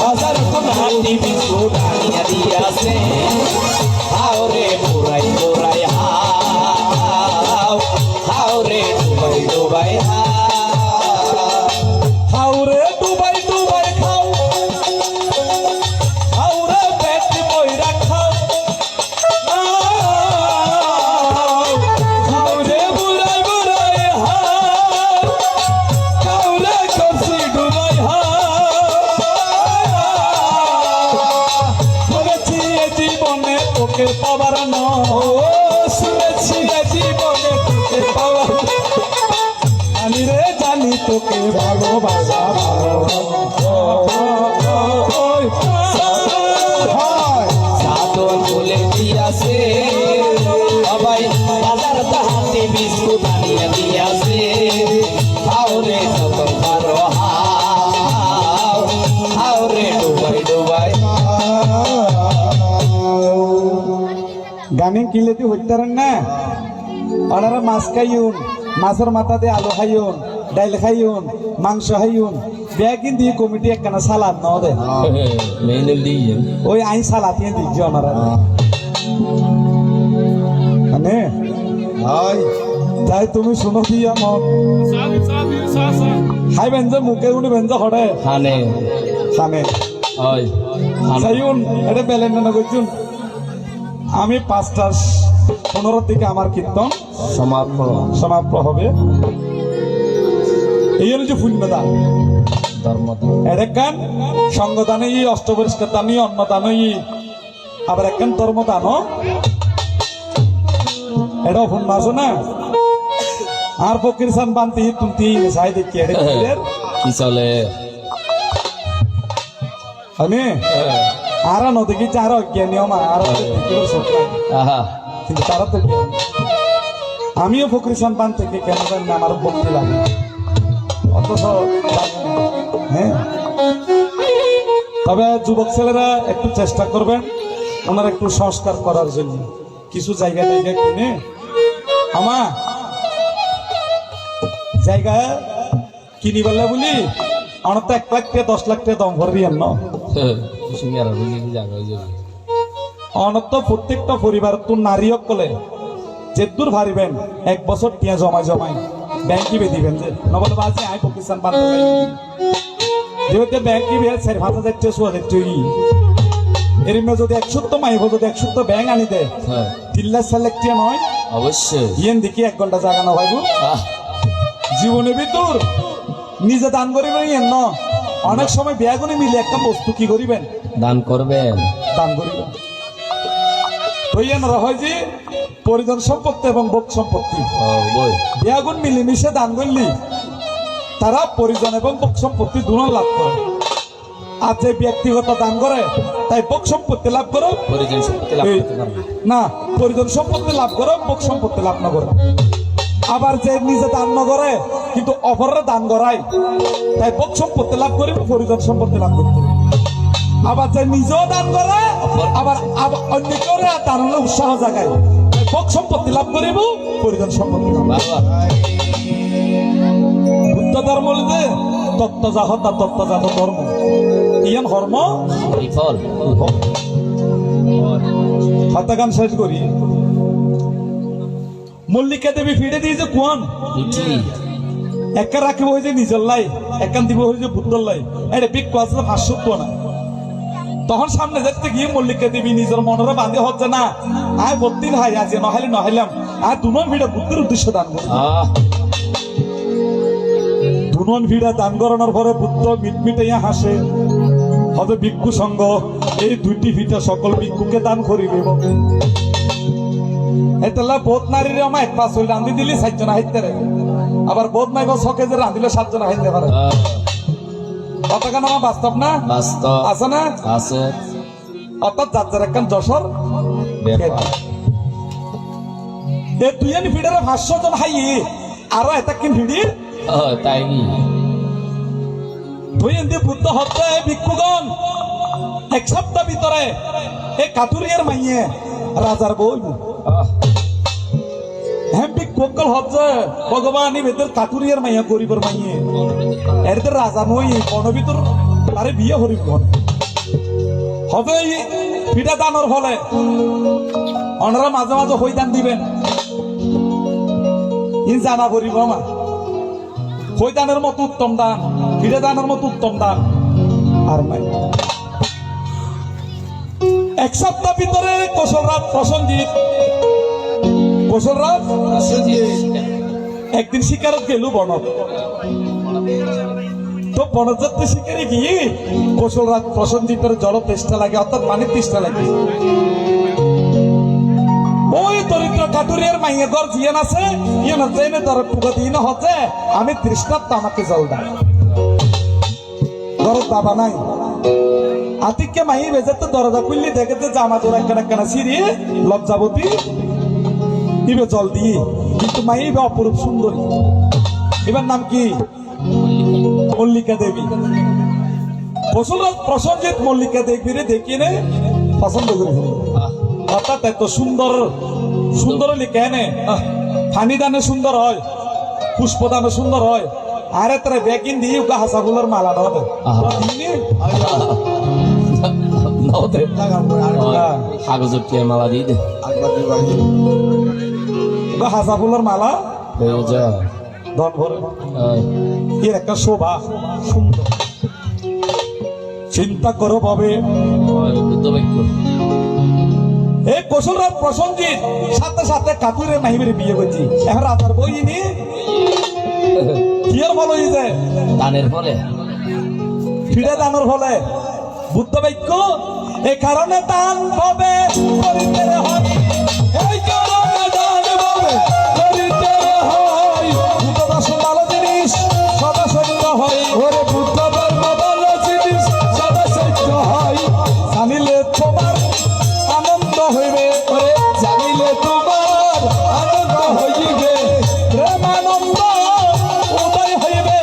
বাজার কোন হাতি বিস্কুট আনিয়া দিয়াছে হাওরে বুড়াই বুড়াই হাওরে ডুবাই ডুবাই খাও রে ডুবাই ডুবাই খাও খাও রে পেট বইরা খাও খাও রে বুড়াই বুড়াই খাও রে কষি ডুবাই শুনেছি এ জীবনে তোকে পাবার শুনেছি এ জীবনে তোকে পাবার জানি রে জানি তোকে ভালোবাসা সাধু আঙ্গুলে দিয়াছে সবাই বাজার হাতি বিস্কুট আনিয়া দিয়াছে হাওরে যত পারো হাওরে ডুবাই ডুবাই গানে কিলেতে হইতারেন না ওনারা মাছ খাইউন মাছের মাথা দিয়ে আলু খাইউন ডাইল খাইউন মাংস খাইউন বেগিন দিয়ে কমিটি একখানা সালাদ ন দে মেনে দিয়ে ওই আই সালাদ দিয়ে দিচ্ছি ওনারা মানে তাই তুমি শুনো দিয়া মন খাই বেঞ্জে মুখে উনি বেঞ্জে হরে খানে খানে হয় চাইউন এটা বেলেন না কইছুন আমি 5:15 দিকে আমার কীর্তন সমাপ্ত হবে এই হচ্ছে পুণ্যদান ধর্ম একান সঙ্গদানে অষ্টপরিষ্কার দানই অন্নদান আবার একখান ধর্মদান এটাও পুণ্য আছে না আর ফকির সান বান্তি তুমতি সাই দেখি কি চলে আমি আর নদী চার অজ্ঞানী আর কিন্তু তারা তো আমিও ফকির সন্তান থেকে কেন জানি না আমার ভক্তি লাগে অথচ হ্যাঁ তবে যুবক ছেলেরা একটু চেষ্টা করবেন ওনার একটু সংস্কার করার জন্য কিছু জায়গা কিনে জায়গা কিনি বললে বলি আমার তো 1 লাখ টাকা 10 লাখ টাকা দম ভরবি না সিঙ্গারা বুঝি জায়গা হয়ে যাবে আমার তো প্রত্যেকটা পরিবার তো নারী সকলে যে দূর ভারিবেন 1 বছর টিয়া জমাই ব্যাংকি বে দিবেন যে নবল বাজে আই পাকিস্তান বান্ধব যেহেতু ব্যাংকি বে 4,500 টাকা সুয়া দেখতে এর মধ্যে যদি 100 মাইব যদি 100 ব্যাংক আনি দেয় হ্যাঁ 3 লাখ 4 লাখ টাকা নয় অবশ্যই ইয়েন দেখি 1 ঘন্টা জায়গা না ভাইবু আহ জীবনের ভিতর নিজে দান করিবেন ইয়েন ন অনেক সময় ব্যাগুনে মিলে একটা বস্তু কি করিবেন দান করবেন দান করিবেন হইয়ান হয় যে পরিজন সম্পত্তি এবং ভোগ সম্পত্তি ও বই ব্যাগুন মিলেমিশে দান করলি তারা পরিজন এবং ভোগ সম্পত্তি দুটো লাভ করে আর যে ব্যক্তিগত দান করে তাই ভোগ সম্পত্তি লাভ করো পরিজন সম্পত্তি লাভ করতে পারবে না পরিজন সম্পত্তি লাভ করো ভোগ সম্পত্তি লাভ না করো আবার যে নিজে দান না করে কিন্তু অপরের দান করায় তাই ভোগ সম্পত্তি লাভ করিব পরিজন সম্পত্তি লাভ করতে হবে। আবার যে নিজেও দান করে আবার অন্য কেউ দান হলে উৎসাহ জাগায় তাই ভোগ সম্পত্তি লাভ করিব পরিজন সম্পত্তি লাভ বাবা বুদ্ধ ধর্ম যে তত্ত্বজাহ তা তত্ত্বজাত ধর্ম ইয়ান ধর্ম বিফল হত্যাকান শেষ করি মল্লিকা দেবী ফিরে দিয়েছে কোন দুটি একা রাখিব হয়েছে নিজের লাই একান দিব হয়েছে বুদ্ধর লাই এটা বিগ কোয়াছে 500 না তখন সামনে দেখতে গিয়ে মল্লিকা দেবী নিজের মনের বাঁধে হচ্ছে না আয় বত্তিন হাই আছে নহাইলাম আর দুনন ভিড়ে বুদ্ধির উদ্দেশ্য দান করি আহ দুনন ভিড়ে দান করানোর পরে বুদ্ধ মিটমিটাইয়া হাসে হবে ভিক্ষু সঙ্গ এই দুইটি ভিটা সকল ভিক্ষুকে দান করি দেব এতলা বোধ নারীর আমার 1 পাঁচ হইল রান্ধি দিলি 7 জন হাইতে রে আবার বোধ নাই সকে যে রাঁধিলে 7 জন হাইতে পারে কতখান আমার বাস্তব না বাস্তব আছে না আছে অর্থাৎ যার একখান যশোর ব্যাপার এ তুই আমি ভিড়ের 500 জন হাই আরো এতক্ষণ ভিড়ি ও তাই কি তুই এমনি বুদ্ধ হচ্ছে ভিক্ষুগণ 1 সপ্তাহ ভিতরে এই কাতুরিয়ার মাইয়ে রাজার বউ আহ হ্যাঁ ভিক্ষুকল হচ্ছে ভগবান এই ভেতর কাতুরিয়ার মাইয়া গরিবের মাইয়ে এর তো রাজা নই বন ভিতর তারে বিয়ে হরিব ঘর হবে পিঠা দানোর ফলে অনারা মাঝে মাঝে হই দান দিবেন ইন জানা করিব আমার হই দানের মতো উত্তম দান পিঠা দানের মতো উত্তম দান আর নাই 1 সপ্তাহ ভিতরে কৌশলরাজ প্রসঞ্জিৎ কৌশলরাজ একদিন শিকারত গেল বনত তো বনযাত্রী শিকারে গিয়ে কৌশলরাজ প্রসঞ্জিতের জল তেষ্টা লাগে অর্থাৎ পানির তেষ্টা লাগে ওই দরিদ্র কাটুরিয়ার মাইয়া ঘর জিয়ান আছে ইয়ে জেনে ধরে পুকা দিন হচ্ছে আমি তৃষ্ণার্ত আমাকে জল দেয় ঘর বাবা নাই আতিককে মাই বেজাতে দরজা খুললি দেখেতে জামা জোড়া একটা সিঁড়ি লজ্জাবতী ইবে জল দিয়ে কিন্তু মাই অপরূপ সুন্দরী এবার নাম কি মল্লিকা দেবী কৌশলরাজ প্রসঞ্জিৎ মল্লিকা দেবীরে দেখিয়ে নে পছন্দ করে ফেলি অর্থাৎ এত সুন্দর লিখে নে ফানি দানে সুন্দর হয় পুষ্পদানে সুন্দর হয় আরে তারা বেকিন দিয়ে ওকে হাসা ফুলের মালা নয় নদে কাগজের টিয়া মালা দিয়ে দে হাসা ফুলের মালা হয়ে যা ধন ভরে আহ, এর একটা শোভা সুন্দর চিন্তা করো ভাবে ওই বুদ্ধ বাক্য এই কৌশলরাজ প্রসঞ্জিৎ সাথে সাথে কাতুরে মাহিমের বিয়ে করছি এখন রাতার বই নি কি আর বলো এই যে দানের ফলে ফিরে দানোর ফলে বুদ্ধ বাক্য এই কারণে দান পাবে করিতে হয় এই কারণে দান পাবে করিতে হয় বুদ্ধ দর্শন ভালো জিনিস সদা সত্য হয় ওরে বুদ্ধ ধর্ম ভালো জিনিস সদা সত্য হয় জানিলে তোমার আনন্দ হইবে ওরে জানিলে তোমার আনন্দ হইবে প্রেমানন্দ উদয় হইবে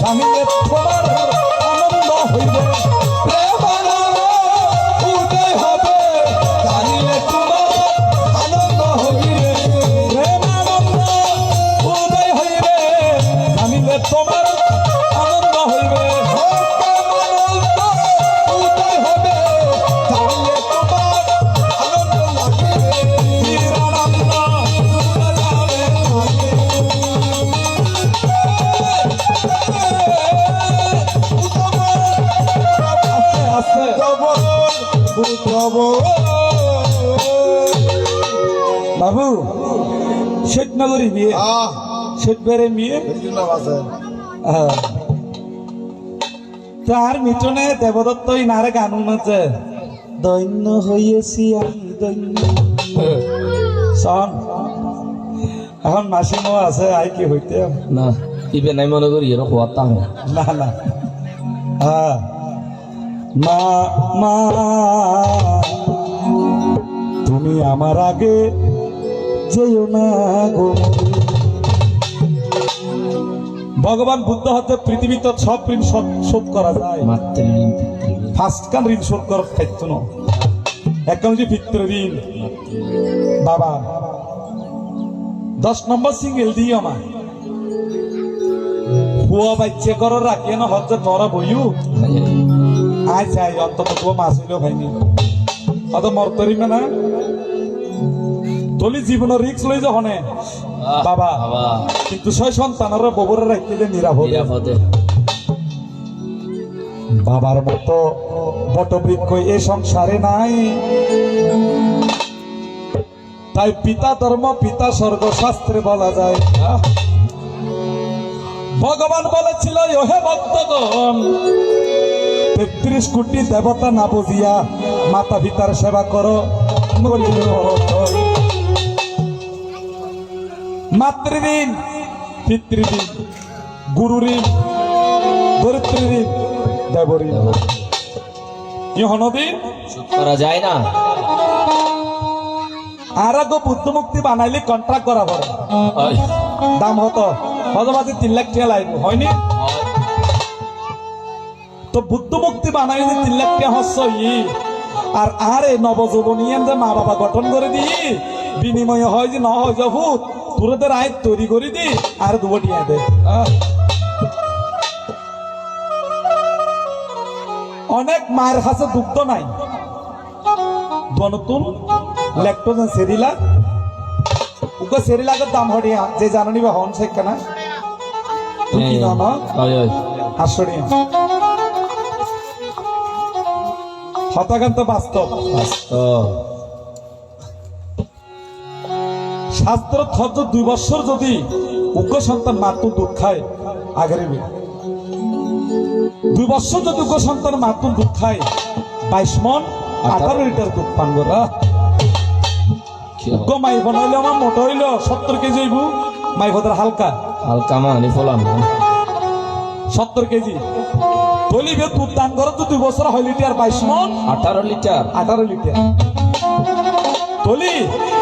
জানিলে তোমার আনন্দ হইবে প্রেমানন্দ উদয় হবে জানিলে তোমার হব বাবু শেখ নগরী বিয়ে শেখ বেড়ে বিয়ে তার মিটনে দেবদত্ত ইনারে গান আছে দৈন্য হইয়েছি আমি দৈন্য শোন এখন মাসিমো আছে আই কি হইতে না ইবে নাই মনে করি এর হওয়ার তা না না হ্যাঁ মা মা তুমি আমার আগে যেও না গো ভগবান বুদ্ধ হতে পৃথিবীতে সব ঋণ শোধ করা যায় মাতৃঋণ ফার্স্ট কান ঋণ শোধ করার খাইতো না একদম যে ভিতরে ঋণ বাবা 10 নম্বর সিঙ্গেল দিও আমার হুয়া বাচ্চা করো রাখিয়ে না হচ্ছে তোরা বইও আচ্ছা অন্তত তো মাছ হইলেও ভাইনি অত মরতরিমে না তলি জীবনের রিক্স লই যখনে বাবা বাবা কিন্তু 6 সন্তানের ববরে রাখতে নিরাপদ নিরাপদে বাবার মতো বটবৃক্ষ এ সংসারে নাই তাই পিতা ধর্ম পিতা স্বর্গ শাস্ত্রে বলা যায় ভগবান বলেছিল ওহে ভক্তগণ 33 কোটি দেবতা না বুঝিয়া মাতা পিতার সেবা করো মাতৃঋণ পিতৃঋণ গুরুঋণ দরিদ্রঋণ দেবঋণ ইহনদিন শোধ করা যায় না আর আগে বুদ্ধ মুক্তি বানাইলে কন্ট্রাক্ট করা পড়ে হয় দাম হতো হজবাজি 3 লাখ টাকা লাগবে হয়নি তো বুদ্ধ মুক্তি বানাইলে 3 লাখ টাকা হচ্ছে আর আরে নবযৌবনিয়ান যে মা বাবা গঠন করে দি বিনিময় হয় যে ন হয় যে ভূত তোরদের আয় তৈরি করে দি আর দুবটিয়া দে অনেক মায়ের কাছে দুগ্ধ নাই নতুন ল্যাকটোজেন সেরিলাক উকে সেরিলাকের দাম হরিয়া যে জাননি বা হন শেখ না তুই কি না না হয় হয় আশ্চর্য হতাকান্ত বাস্তব বাস্তব শাস্ত্র থর 2 বছর যদি উগ্র সন্তান মাতৃ দুধ খায় আগের 2 বছর যদি উগ্র সন্তান মাতৃ দুধ খায় 22 মন 18 লিটার দুধ পান করা কি হবে? উগ্র মাই বনাইলে আমার মোটা হইল 70 কেজি হইব মাই ভদ্র হালকা হালকা মানি ফলাম 70 কেজি তলিবে দুধ দান করো তো 2 বছর হয় লিটার 22 মন 18 লিটার 18 লিটার তলি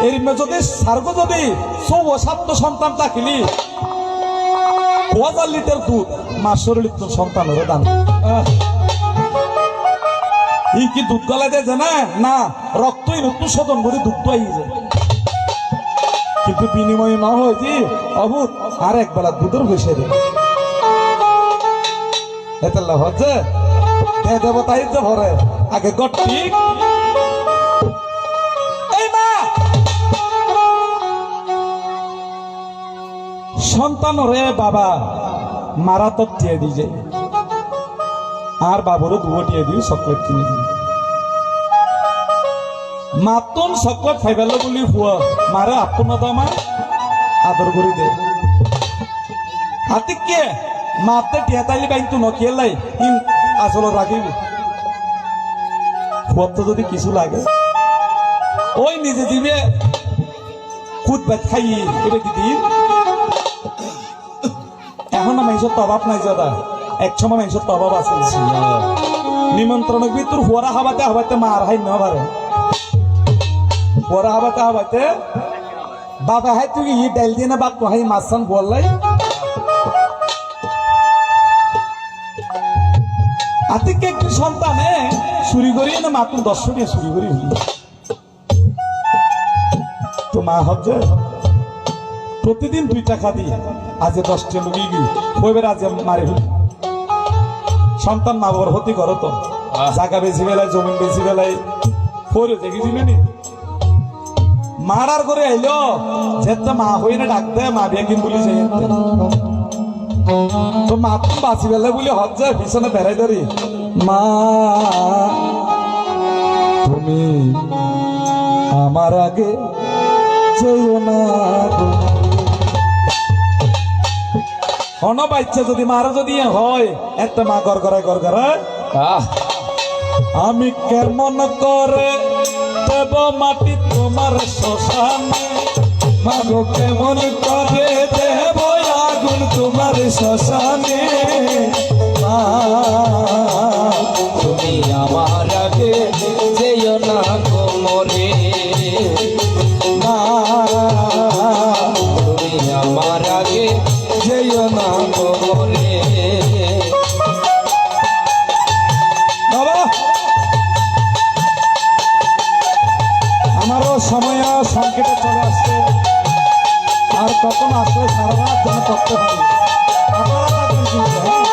এর যদি সার্গ যদি 7 সন্তান থাকিলি 1000 লিটার দুধ মাসের লিটার সন্তানের দান ই কি দুধ গলা দেয় না না রক্তই নতুন শোধন করে দুধ তো আইয়ে যায় কিন্তু বিনিময়ে না হয় যে অভূত আর এক বেলা দুধের বসে দেয় এতে লাভ হচ্ছে দেবতাই যে ভরে আগে গটি সন্তান রে বাবা মারা তো দিয়ে দি যায় আর বাবুরও দুটিয়ে দিও চকলেট কিনে দিই মাতন চকলেট খাইবার বলি হুয়া মারে আপন দামা আদর করে দে হাতে কে মাতে টিয়া তাইলে বাইন তো নকিয়েলাই ইন আসলে রাখিবি হুয়ার তো যদি কিছু লাগে ওই নিজে দিবে খুদ ভাত খাই এটা দিদি এখন মানুষের তো অভাব নাই দাদা এক সময় মানুষের তো অভাব আছে নিমন্ত্রণ ভিতর হুয়ারা হাবাতে হাবাতে মার হাই না পারে হুয়ারা হাবাতে হাবাতে বাবা হাই তুই ই ডাইল দিয়ে না বাপ হাই মাছান বললাই আতিকে একটি সন্তানে চুরি করি না মাতুন 10 দিয়ে চুরি করি হলি তো মা হচ্ছে প্রতিদিন 2 টাকা দিয়ে আজ 10 টা লুগি গি কইবার আজ মারে হলি সন্তান মা বাবার হতি করো তো জায়গা বেশি বেলায় জমিন বেশি বেলায় পরে দেখেছিল নি মারার করে আইলো যেতে মা হই না ডাকতে মা বেগিন বলি যাই তো মা তুমি বাঁচি বেলা বলে হজ যায় পিছনে বেড়াই ধরি মা তুমি তুমি আমার আগে যেও না গো। হন বাচ্চা যদি মারা যদি হয় একটা মা গড় গড়ায় আহ আমি কেমন করে দেব মাটি তোমার শ্মশানে, মাগো কেমন করে দেব আগুন তোমার শ্মশানে। মা, তুমি আমার আগে যেও না গো মরে, মা, তুমি আমার আগে যেও না গো মরে। বাবা আমারও সময় সংকেটে চলে আসছে, আর কখন আসলে সারা রাত যেন করতে পারি। আপনারা থাকবেন কিন্তু, হ্যাঁ?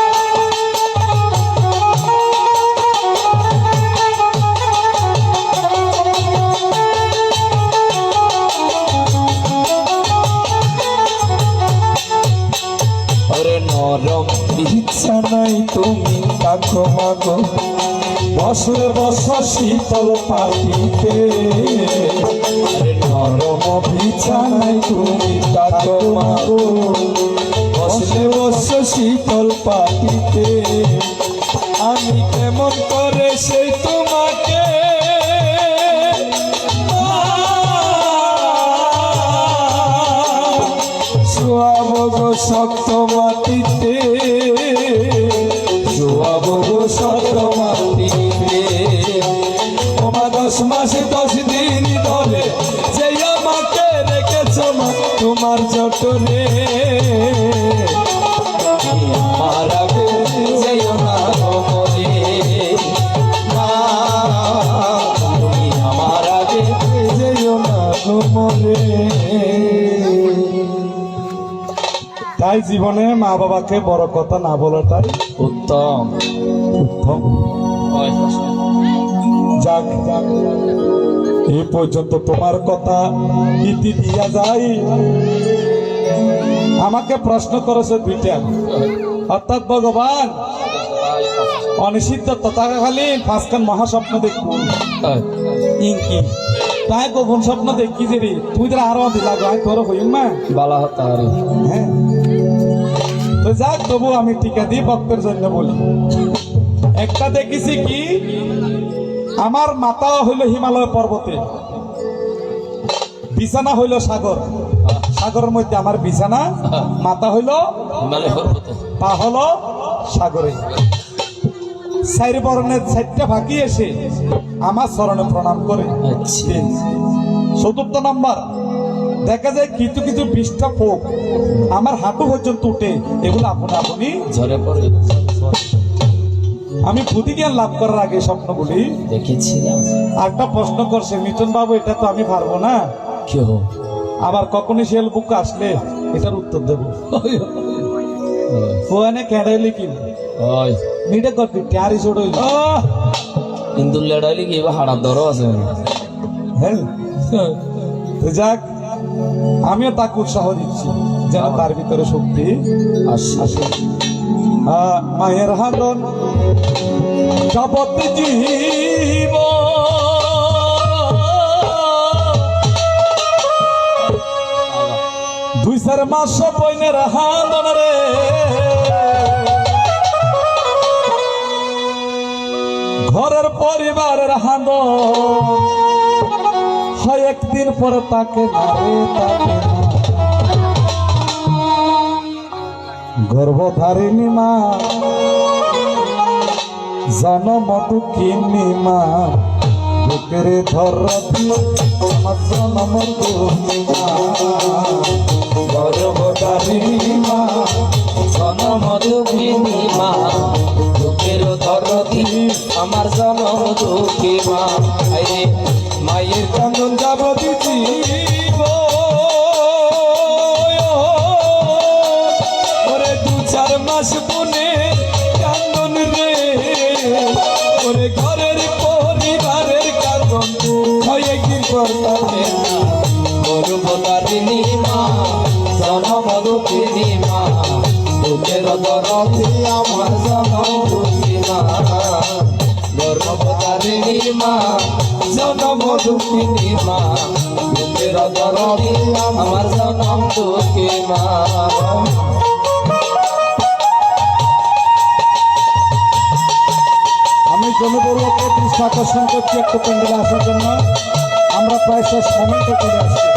ওরে নরম ইচ্ছা নাই তুমি তাকো মাগো বছরের বছর শীতল পাটিতে, ওরে নরম নরম ইচ্ছা নাই তুমি তাকো মাগো বছরের বছর শীতল পাটিতে। আমি কেমন করে সেই তোমাকে শোয়াবো গো শক্ত মাটিতে, শোয়াবো গো শক্ত মাটিতে। তোমার 10 মাসে 10 দিন ধরে যে আমাকে রেখেছ মা তোমার জঠরে। আমার আগে যেও না গো মরে, মা, তুমি আমার আগে যেও না গো মরে। তাই জীবনে মা বাবাকে বড় কথা না বলাটাই উত্তম। উত্তম। যাক এই পর্যন্ত তোমার কথা ইতি দিয়া যায়। আমাকে প্রশ্ন করেছে দুইটা, অর্থাৎ ভগবান অনিষিদ্ধ তথাকালীন পাঁচখান মহাস্বপ্ন দেখুন ইঙ্কি তাই গোপন স্বপ্ন দেখি যে রে তুই তোর আরো দিলা গায় তোর হইম মা বালা হতা আরে হ্যাঁ। তো যাক তবু আমি টিকা দিয়ে ভক্তের জন্য বলি। একটা দেখেছি কি আমার মাথা হইল হিমালয় পর্বতে, বিছানা হইল সাগর, সাগরের মধ্যে আমার বিছানা, মাথা হইল হিমালয় পর্বতে, পা হলো সাগরে। চারি বরণের 4টা ফাঁকি এসে আমার চরণে প্রণাম করে। আচ্ছা। চতুর্থ নাম্বার দেখা যায় কিছু কিছু 20টা পোক আমার হাঁটু পর্যন্ত উঠে, এগুলো আপনি আপনি ঝরে পড়ে আমি বুদ্ধি জ্ঞান লাভ করার আগে স্বপ্নগুলি দেখেছিলাম। একটা প্রশ্ন করছে মিঠুন বাবু, এটা তো আমি পারবো না, কেউ আবার কখনই শিয়াল বুক আসলে এটার উত্তর দেবো। ওখানে ক্যাডাইলি কি ওই মিটে করবি ট্যারি ছোট হিন্দু লড়াইলে কি হাড়ার দরও আছে। হ্যাঁ। তো যাক আমিও তাকে উৎসাহ দিচ্ছি যেন তার ভিতরে শক্তি আসে। মায়ের হাতন জগৎ জীব দুই 4 মাস বইনের হাতন রে, ঘরের পরিবারের হাতন হয় একদিন পরে তাকে না রে তাকে না। গর্ভধারিণী মা জনম দুঃখিনী মা বুকের ধরতি আমার জনম দুঃখিনী মা। গর্ভধারিণী মা জনম দুঃখিনী মা, দুঃখের ধরতি আমার জনম দুঃখী মা। আরে মায়ের কান্দন যাব দিদিব ওরে 2-4 মাস বনে কান্দন রে, ওরে ঘরের পরিবারের কান্দন হয় একদিন করতে না। গর্ভধারিণী মা, জনম দুঃখিনী মা, দুঃখের ধরতি আমার জনম দুঃখী মা। গর্ভধারিণী মা জনম দুঃখিনী মা বুকের দরদি আমার জনম দুঃখী মা আমি জনবর্গকে দৃষ্টি আকর্ষণ করছি একটু প্যান্ডেলে আসার জন্য। আমরা প্রায় শেষ মোমেন্টে চলে আসছি।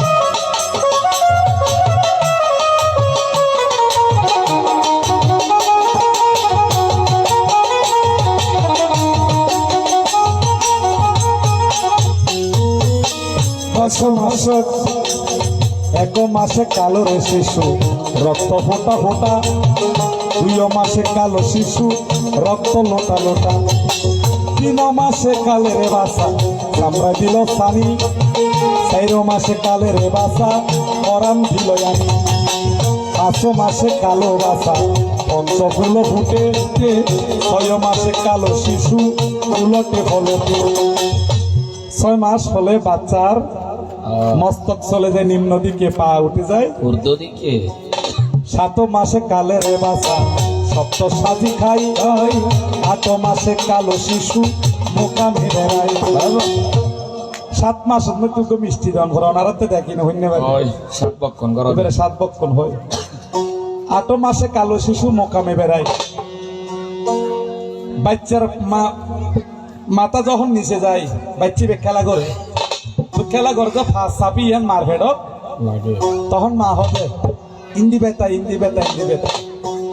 এক মাসে কালো রে শিশু রক্ত ফোটা ফোটা, 2 মাসে কালো শিশু রক্ত লোটা লোটা, 3 মাসে কালে রে বাসা চামড়া দিল সানি, 4 মাসে কালে রে বাসা পরাণ দিল আমি, 5 মাসে কালো বাসা পঞ্চফুল ফুটে, 6 মাসে কালো শিশু উলটে ফলতে। 6 মাস হলে বাচ্চার মস্তক চলে যায় নিম্ন দিকে, পা উঠে যায় উর্দু দিকে। 7 মাসে কালে রে বাসা সপ্ত সাজি খাই, 8 মাসে কালো শিশু মোকামে বেড়াই। 7 মাস তুই মিষ্টি দান করা ওনারাতে দেখি না হইনে ওই সাত বক্ষণ করো এবারে 7 বক্ষণ হয়। 8 মাসে কালো শিশু মোকামে বেড়ায়। বাচ্চার মাথা যখন নিচে যায় বাচ্চি খেলা করে, তো খেলা করে তো ফার্স্ট চাপি ইয়ান মার ফেডক লাগে তখন মা হবে ইন্দি বেতা ইন্দি বেতা ইন্দি বেতা,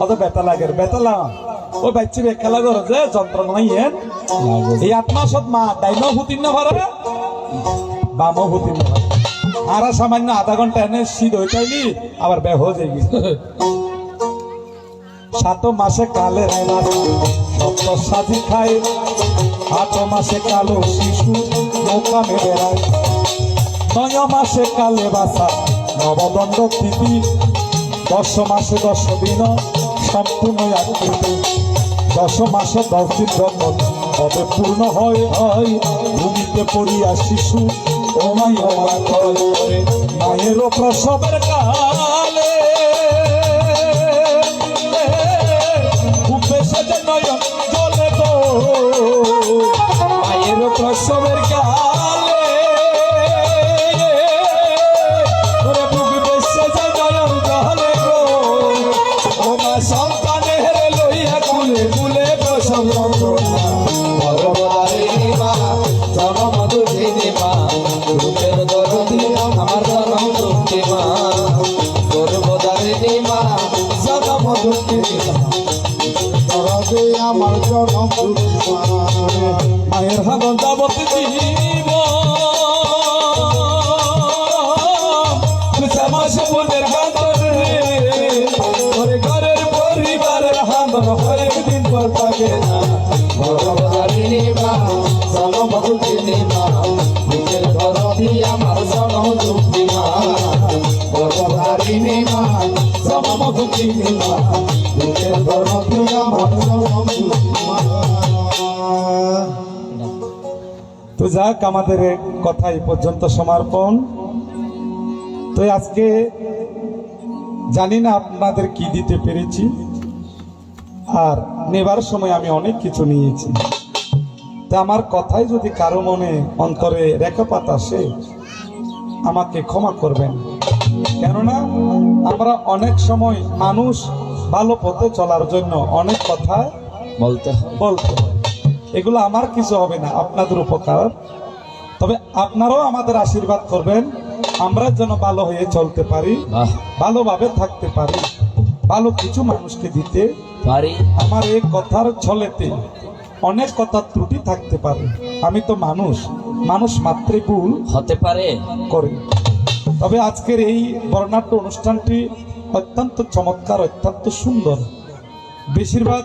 অত বেতা লাগে বেতা লাগা ওই বাচ্চি খেলা করে যে যন্ত্রণা ইয়েন। এই 8 মাসত মা ডাইনও হুতিন না পারে বামও হুতিন না পারে, আর সামান্য আধা ঘন্টা এনে শীত হইতাইলি আবার বেহ হয়ে গেছে। 7 মাসে কালে সপ্ত সাজি খায়, 8 মাসে কালো শিশু মোকামে বেড়ায়, 9 মাসে কালে বাসা নবদণ্ড তিথি, 10 মাসে 10 দিন সম্পূর্ণ আকৃতি, 10 মাসে 10 দিন যখন তবে পূর্ণ হয়, ভূমিতে পড়িয়া শিশু ওমাই ওমা করে, মায়েরও প্রসবের কালে জলে গো, মায়ের প্রসবের কালে বুক বেসে যায় নয়ন জলে গো, ও মা সন্তানের লইয়া কুলে কুলে প্রসব গর্ভধারিণী মা জনম দুঃখিনী মা বুকের দরদি আমার জনম দুঃখী মা গর্ভধারিণী মা জনম দুঃখিনী মা আমার জনম দুঃখী মা। মায়ের হাগন যাবত জীব মাসে বোনের গান্তরে ঘরের পরিবারের হান্দন কয়েকদিন পর থাকে না। গর্ভধারিণী মা জনম দুঃখিনী মা বুকের দরদি আমার জনম দুঃখী মা গর্ভধারিণী মা জনম দুঃখিনী মা বুকের দরদি আমার জনম দুঃখী মা। তো যাক, আমাদের কথা এই পর্যন্ত সমর্পণ। তো আজকে জানি না আপনাদের কি দিতে পেরেছি, আর নেবার সময় আমি অনেক কিছু নিয়েছি। তা আমার কথাই যদি কারো মনে অন্তরে রেখাপাত আসে আমাকে ক্ষমা করবেন, কেননা আমরা অনেক সময় মানুষ ভালো পথে চলার জন্য অনেক কথা বলতে বলতে হয়। এগুলো আমার কিছু হবে না, আপনাদের উপকার। তবে আপনারাও আমাদের আশীর্বাদ করবেন, আমরা যেন ভালো হয়ে চলতে পারি, ভালোভাবে থাকতে পারি, ভালো কিছু মানুষকে দিতে পারি। আমার এই কথার ছলেতে অনেক কথার ত্রুটি থাকতে পারে। আমি তো মানুষ, মানুষ মাত্রই ভুল হতে পারে করে। তবে আজকের এই বর্ণাঢ্য অনুষ্ঠানটি অত্যন্ত চমৎকার, অত্যন্ত সুন্দর। বেশিরভাগ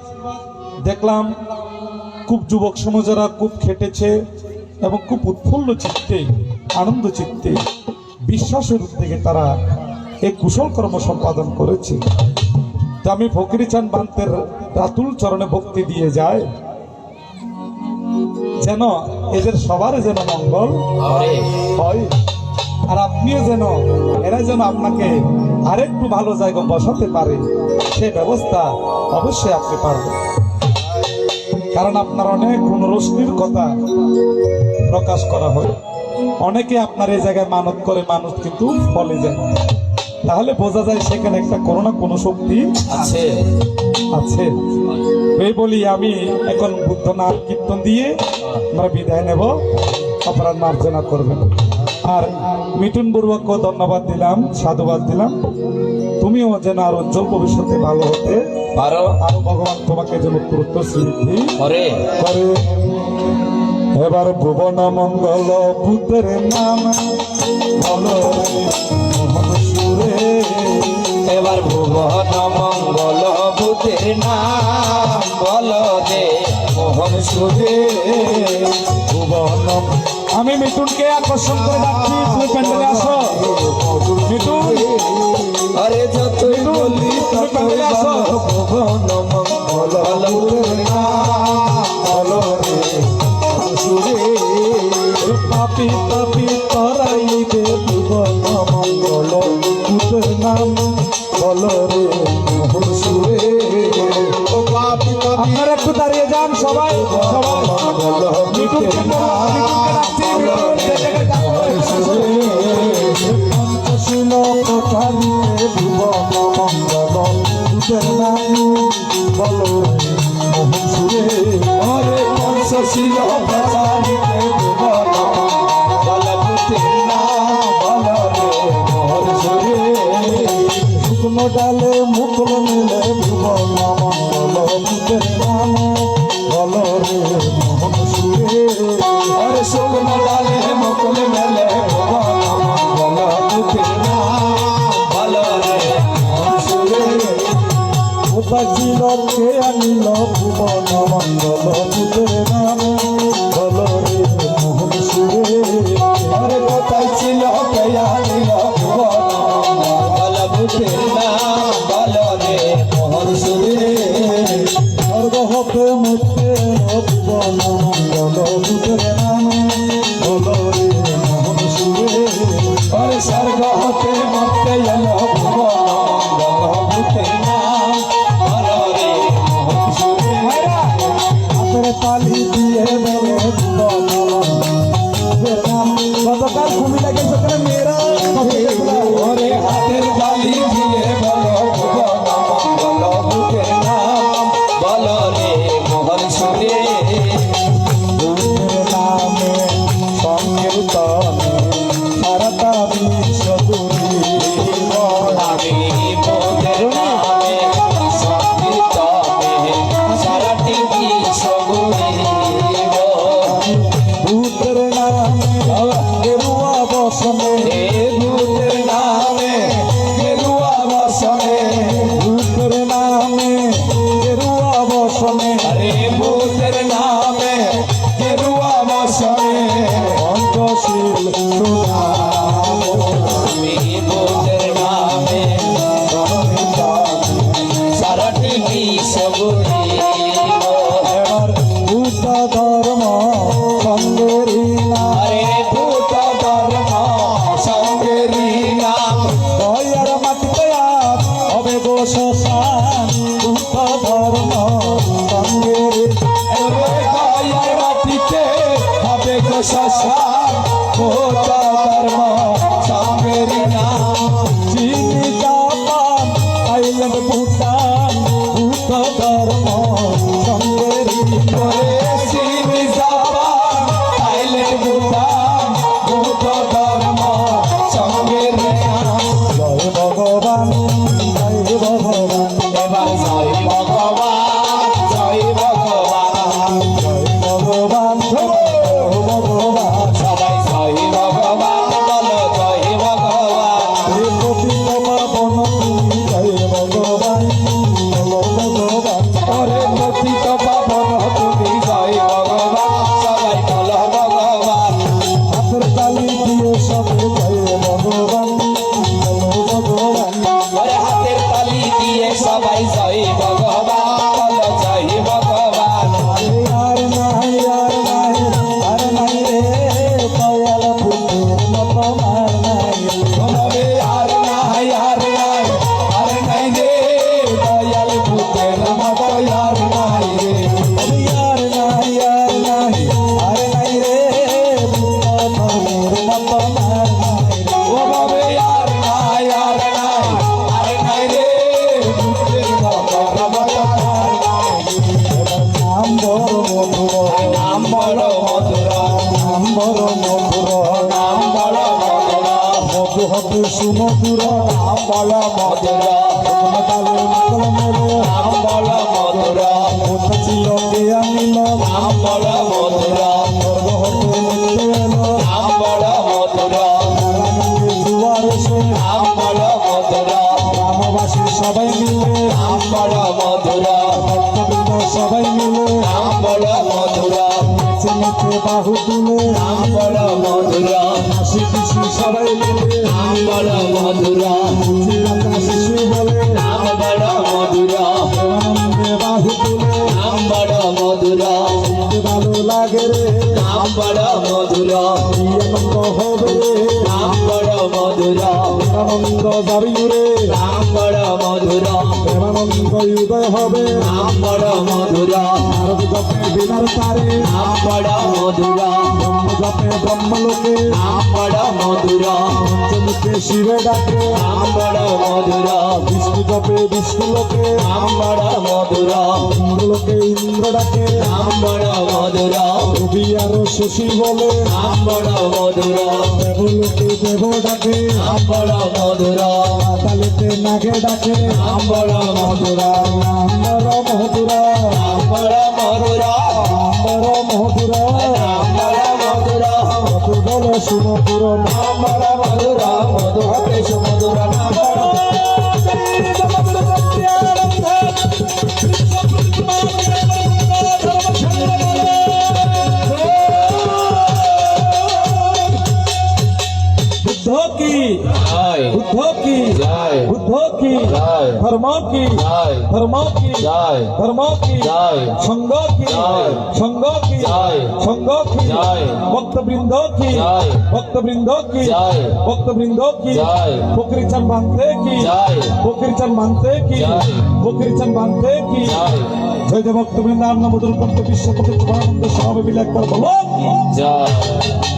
দেখলাম খুব যুবক সমাজেরা খুব খেটেছে এবং খুব উৎফুল্ল চিত্তে, আনন্দ চিত্তে, বিশ্বাসের উদ্যোগে তারা এই কুশল কর্ম সম্পাদন করেছে। তো আমি ফকির চাঁদ বান্তের রাতুল চরণে ভক্তি দিয়ে যায়, যেন এদের সবার যেন মঙ্গল হয়, আর আপনিও যেন এরা যেন আপনাকে আরেকটু ভালো জায়গা বসাতে পারে, সে ব্যবস্থা অবশ্যই আপনি পারবেন। কারণ আপনার অনেক গুণরশ্মির কথা প্রকাশ করা হয়। অনেকে আপনার এই জায়গায় মানত করে, মানুষ কিন্তু ফলে যায়। তাহলে বোঝা যায় সেখানে একটা কোনো না কোনো শক্তি আছে আছে। এই বলি আমি এখন বুদ্ধ নাম কীর্তন দিয়ে আমরা বিদায় নেব, অপরাধ মার্জনা করবেন। আর মিঠুন বড়ুয়াকেও ধন্যবাদ দিলাম, সাধুবাদ দিলাম। তুমিও যেন আর উজ্জ্বল ভবিষ্যতে ভালো হতে পারো আরো ভগবান তোমাকে যেন পুরুত্ব স্মৃতি করে করে। এবার ভুবন মঙ্গল পুত্রের নাম বলো রে মোহন সুরে। এবার ভুবন মঙ্গল ভূতের নাম বলো রে মোহন সুরে। ভুবন আমি মিঠুনকে আকর্ষণ করে ডাকছি, তুমি প্যান্ডেলে আসো। মিঠুন আরে যতই বলি তুমি প্যান্ডেলে আসো। ভুবন মঙ্গল ভূতের নাম বলো রে মোহন সুরে। পাপি পাপি তরাই দে ভুবন মঙ্গল পুত্রের নাম বলো রে মোহন সুরে। ও পাপি পাপি আপনারা একটু দাঁড়িয়ে যান সবাই সবাই। মিঠুনকে ডাকছি, মিঠুন যে জায়গায় ডাকো। পঞ্চশীল কোঠারিতে ভুবন মঙ্গল পুত্রের নাম বলো রে মোহন সুরে। ওরে পঞ্চশীল প্রচারিতে ভুবন মঙ্গল ভূতের নাম বলো রে মোহন সুরে। শুকনো ডালে মুকুল মিলে ভুবন মঙ্গল পুত্রের নাম বলো রে মোহন সুরে। ওরে শুকনো ডালে মুকুল মেলে ভুবন মঙ্গল ভূতের নাম বলো রে মোহন সুরে। উপাচিল কে আনিল ভুবন মঙ্গল পুত্রের নাম বলো রে মোহন সুরে। ওরে কোথায় ছিল কেয়া নিল ভুবন মঙ্গল ভূতের নাম বলো রে মোহন সুরে। স্বর্গ হতে মুক্তে ভুবন মঙ্গল পুত্রের নাম বলো রে মোহন সুরে। ওরে স্বর্গ হতে মুক্তে এলো ভুবন মঙ্গল ভূতের নাম বলো রে মোহন সুরে। হাতের তালি দিয়ে বলে ভুবন পুত্রের নাম। গতকাল কুমিল্লা গেছে ওখানে মেয়েরা ওরে হাতের তালি দিয়ে বলো ভুবন মঙ্গল ভূতের নাম বলো রে মোহন সুরে। ভূতের নামে সংকীর্তনে সারাটা বিশ্ব জুড়ে। আমি মোদের নামে সংকীর্তনে সারাটি বিশ্ব ঘুরিব। ভূতের নামে গেরুয়া বসনে হে ভূতের নামে গেরুয়া বসনে। ভূতের নামে গেরুয়া বসনে আরে ভূতের নামে গেরুয়া বসনে। পঞ্চশীল আমি ভূতের নামে সারাটি বিশ্ব ঘুরিব। এবার ভূত ধর্ম সঙ্গেরই নাম আরে ভূত ধর্ম সঙ্গেরই নাম দয়ার মাটিতে আর হবে গো শ্মশান। ভূত ধর্ম সঙ্গেরই ওরে দয়ার মাটিতে হবে গো শ্মশান। ভূত ধর্ম সঙ্গেরই নাম চিনি জাপান থাইল্যান্ড ভুটান ভূত ধর্ম সঙ্গেরই ওরে চীন জাপান থাইল্যান্ড ভুটান ভূত ধর্ম সঙ্গেরই নাম। জয় ভগবান জয় ভগবান এবার জয় ভগবান জয় ভগবান জয় ভগবান জয় ভগবান। নাম বল মধুর তালে নকল মেলে নাম বল মধুর কোথা ছিল কে আনিল নাম বল মধুর স্বর্গ হতে মুক্তি এলো নাম বল মধুর নারায়ণকে দুয়ার এসে নাম বল মধুর গ্রামবাসী সবাই মিলে নাম বল মধুর ভক্তবৃন্দ সবাই মিলে নাম বল মধুর নেচে নেচে বাহু তুলে নাম বল মধুর হাসি খুশি সবাই মিলে নাম বল মধুর চিল্লাকা শিশু বলে নাম বল মধুর প্রেমানন্দে বাহু তুলে নাম বল মধুর শুনতে ভালো লাগে রে নাম বল মধুর কি আনন্দ হবে রে নাম বল মধুর প্রেমানন্দ যাবি রে নাম বল মধুর প্রেমানন্দ উদয় হবে নাম বল মধুর নারদ জপে বিনার তারে নাম বল মধুর ব্রহ্ম জপে ব্রহ্মলোকে নাম বল মধুর পঞ্চমুখে শিবে ডাকে নাম বল মধুর বিষ্ণু জপে বিষ্ণু লোকে নাম বল মধুর ইন্দ্রলোকে ইন্দ্র ডাকে নাম বল মধুর রবি আর শশী বলে নাম বল মধুর দেবলোকে দেব ডাকে নাম বল মধুর পাতালেতে নাগে ডাকে নাম বল মধুর আম্বর মধুরা নাম বল মধুর আম্বর মধুরা নাম বল মধুর মধু বল সুমধুর নাম বল মধুর মধু হবে সুমধুর নাম বল बुद्ध की জয় बुद्ध की জয় बुद्ध की জয় धर्म की জয় धर्म की জয় धर्म की জয় संघ की जय। संघ की जय। संघ की जय। भक्त वृंदों की जय। भक्त वृंदों की जय। भक्त वृंदों की जय। पोखरी चंद बांधते की जय। पोखरी चंद बांधते की जय। पोखरी चंद बांधते की জয় जय जय भक्त वृंदावन नमोदर पंत विश्व पति शुभानंद स्वामी विलय कर बोलो জয়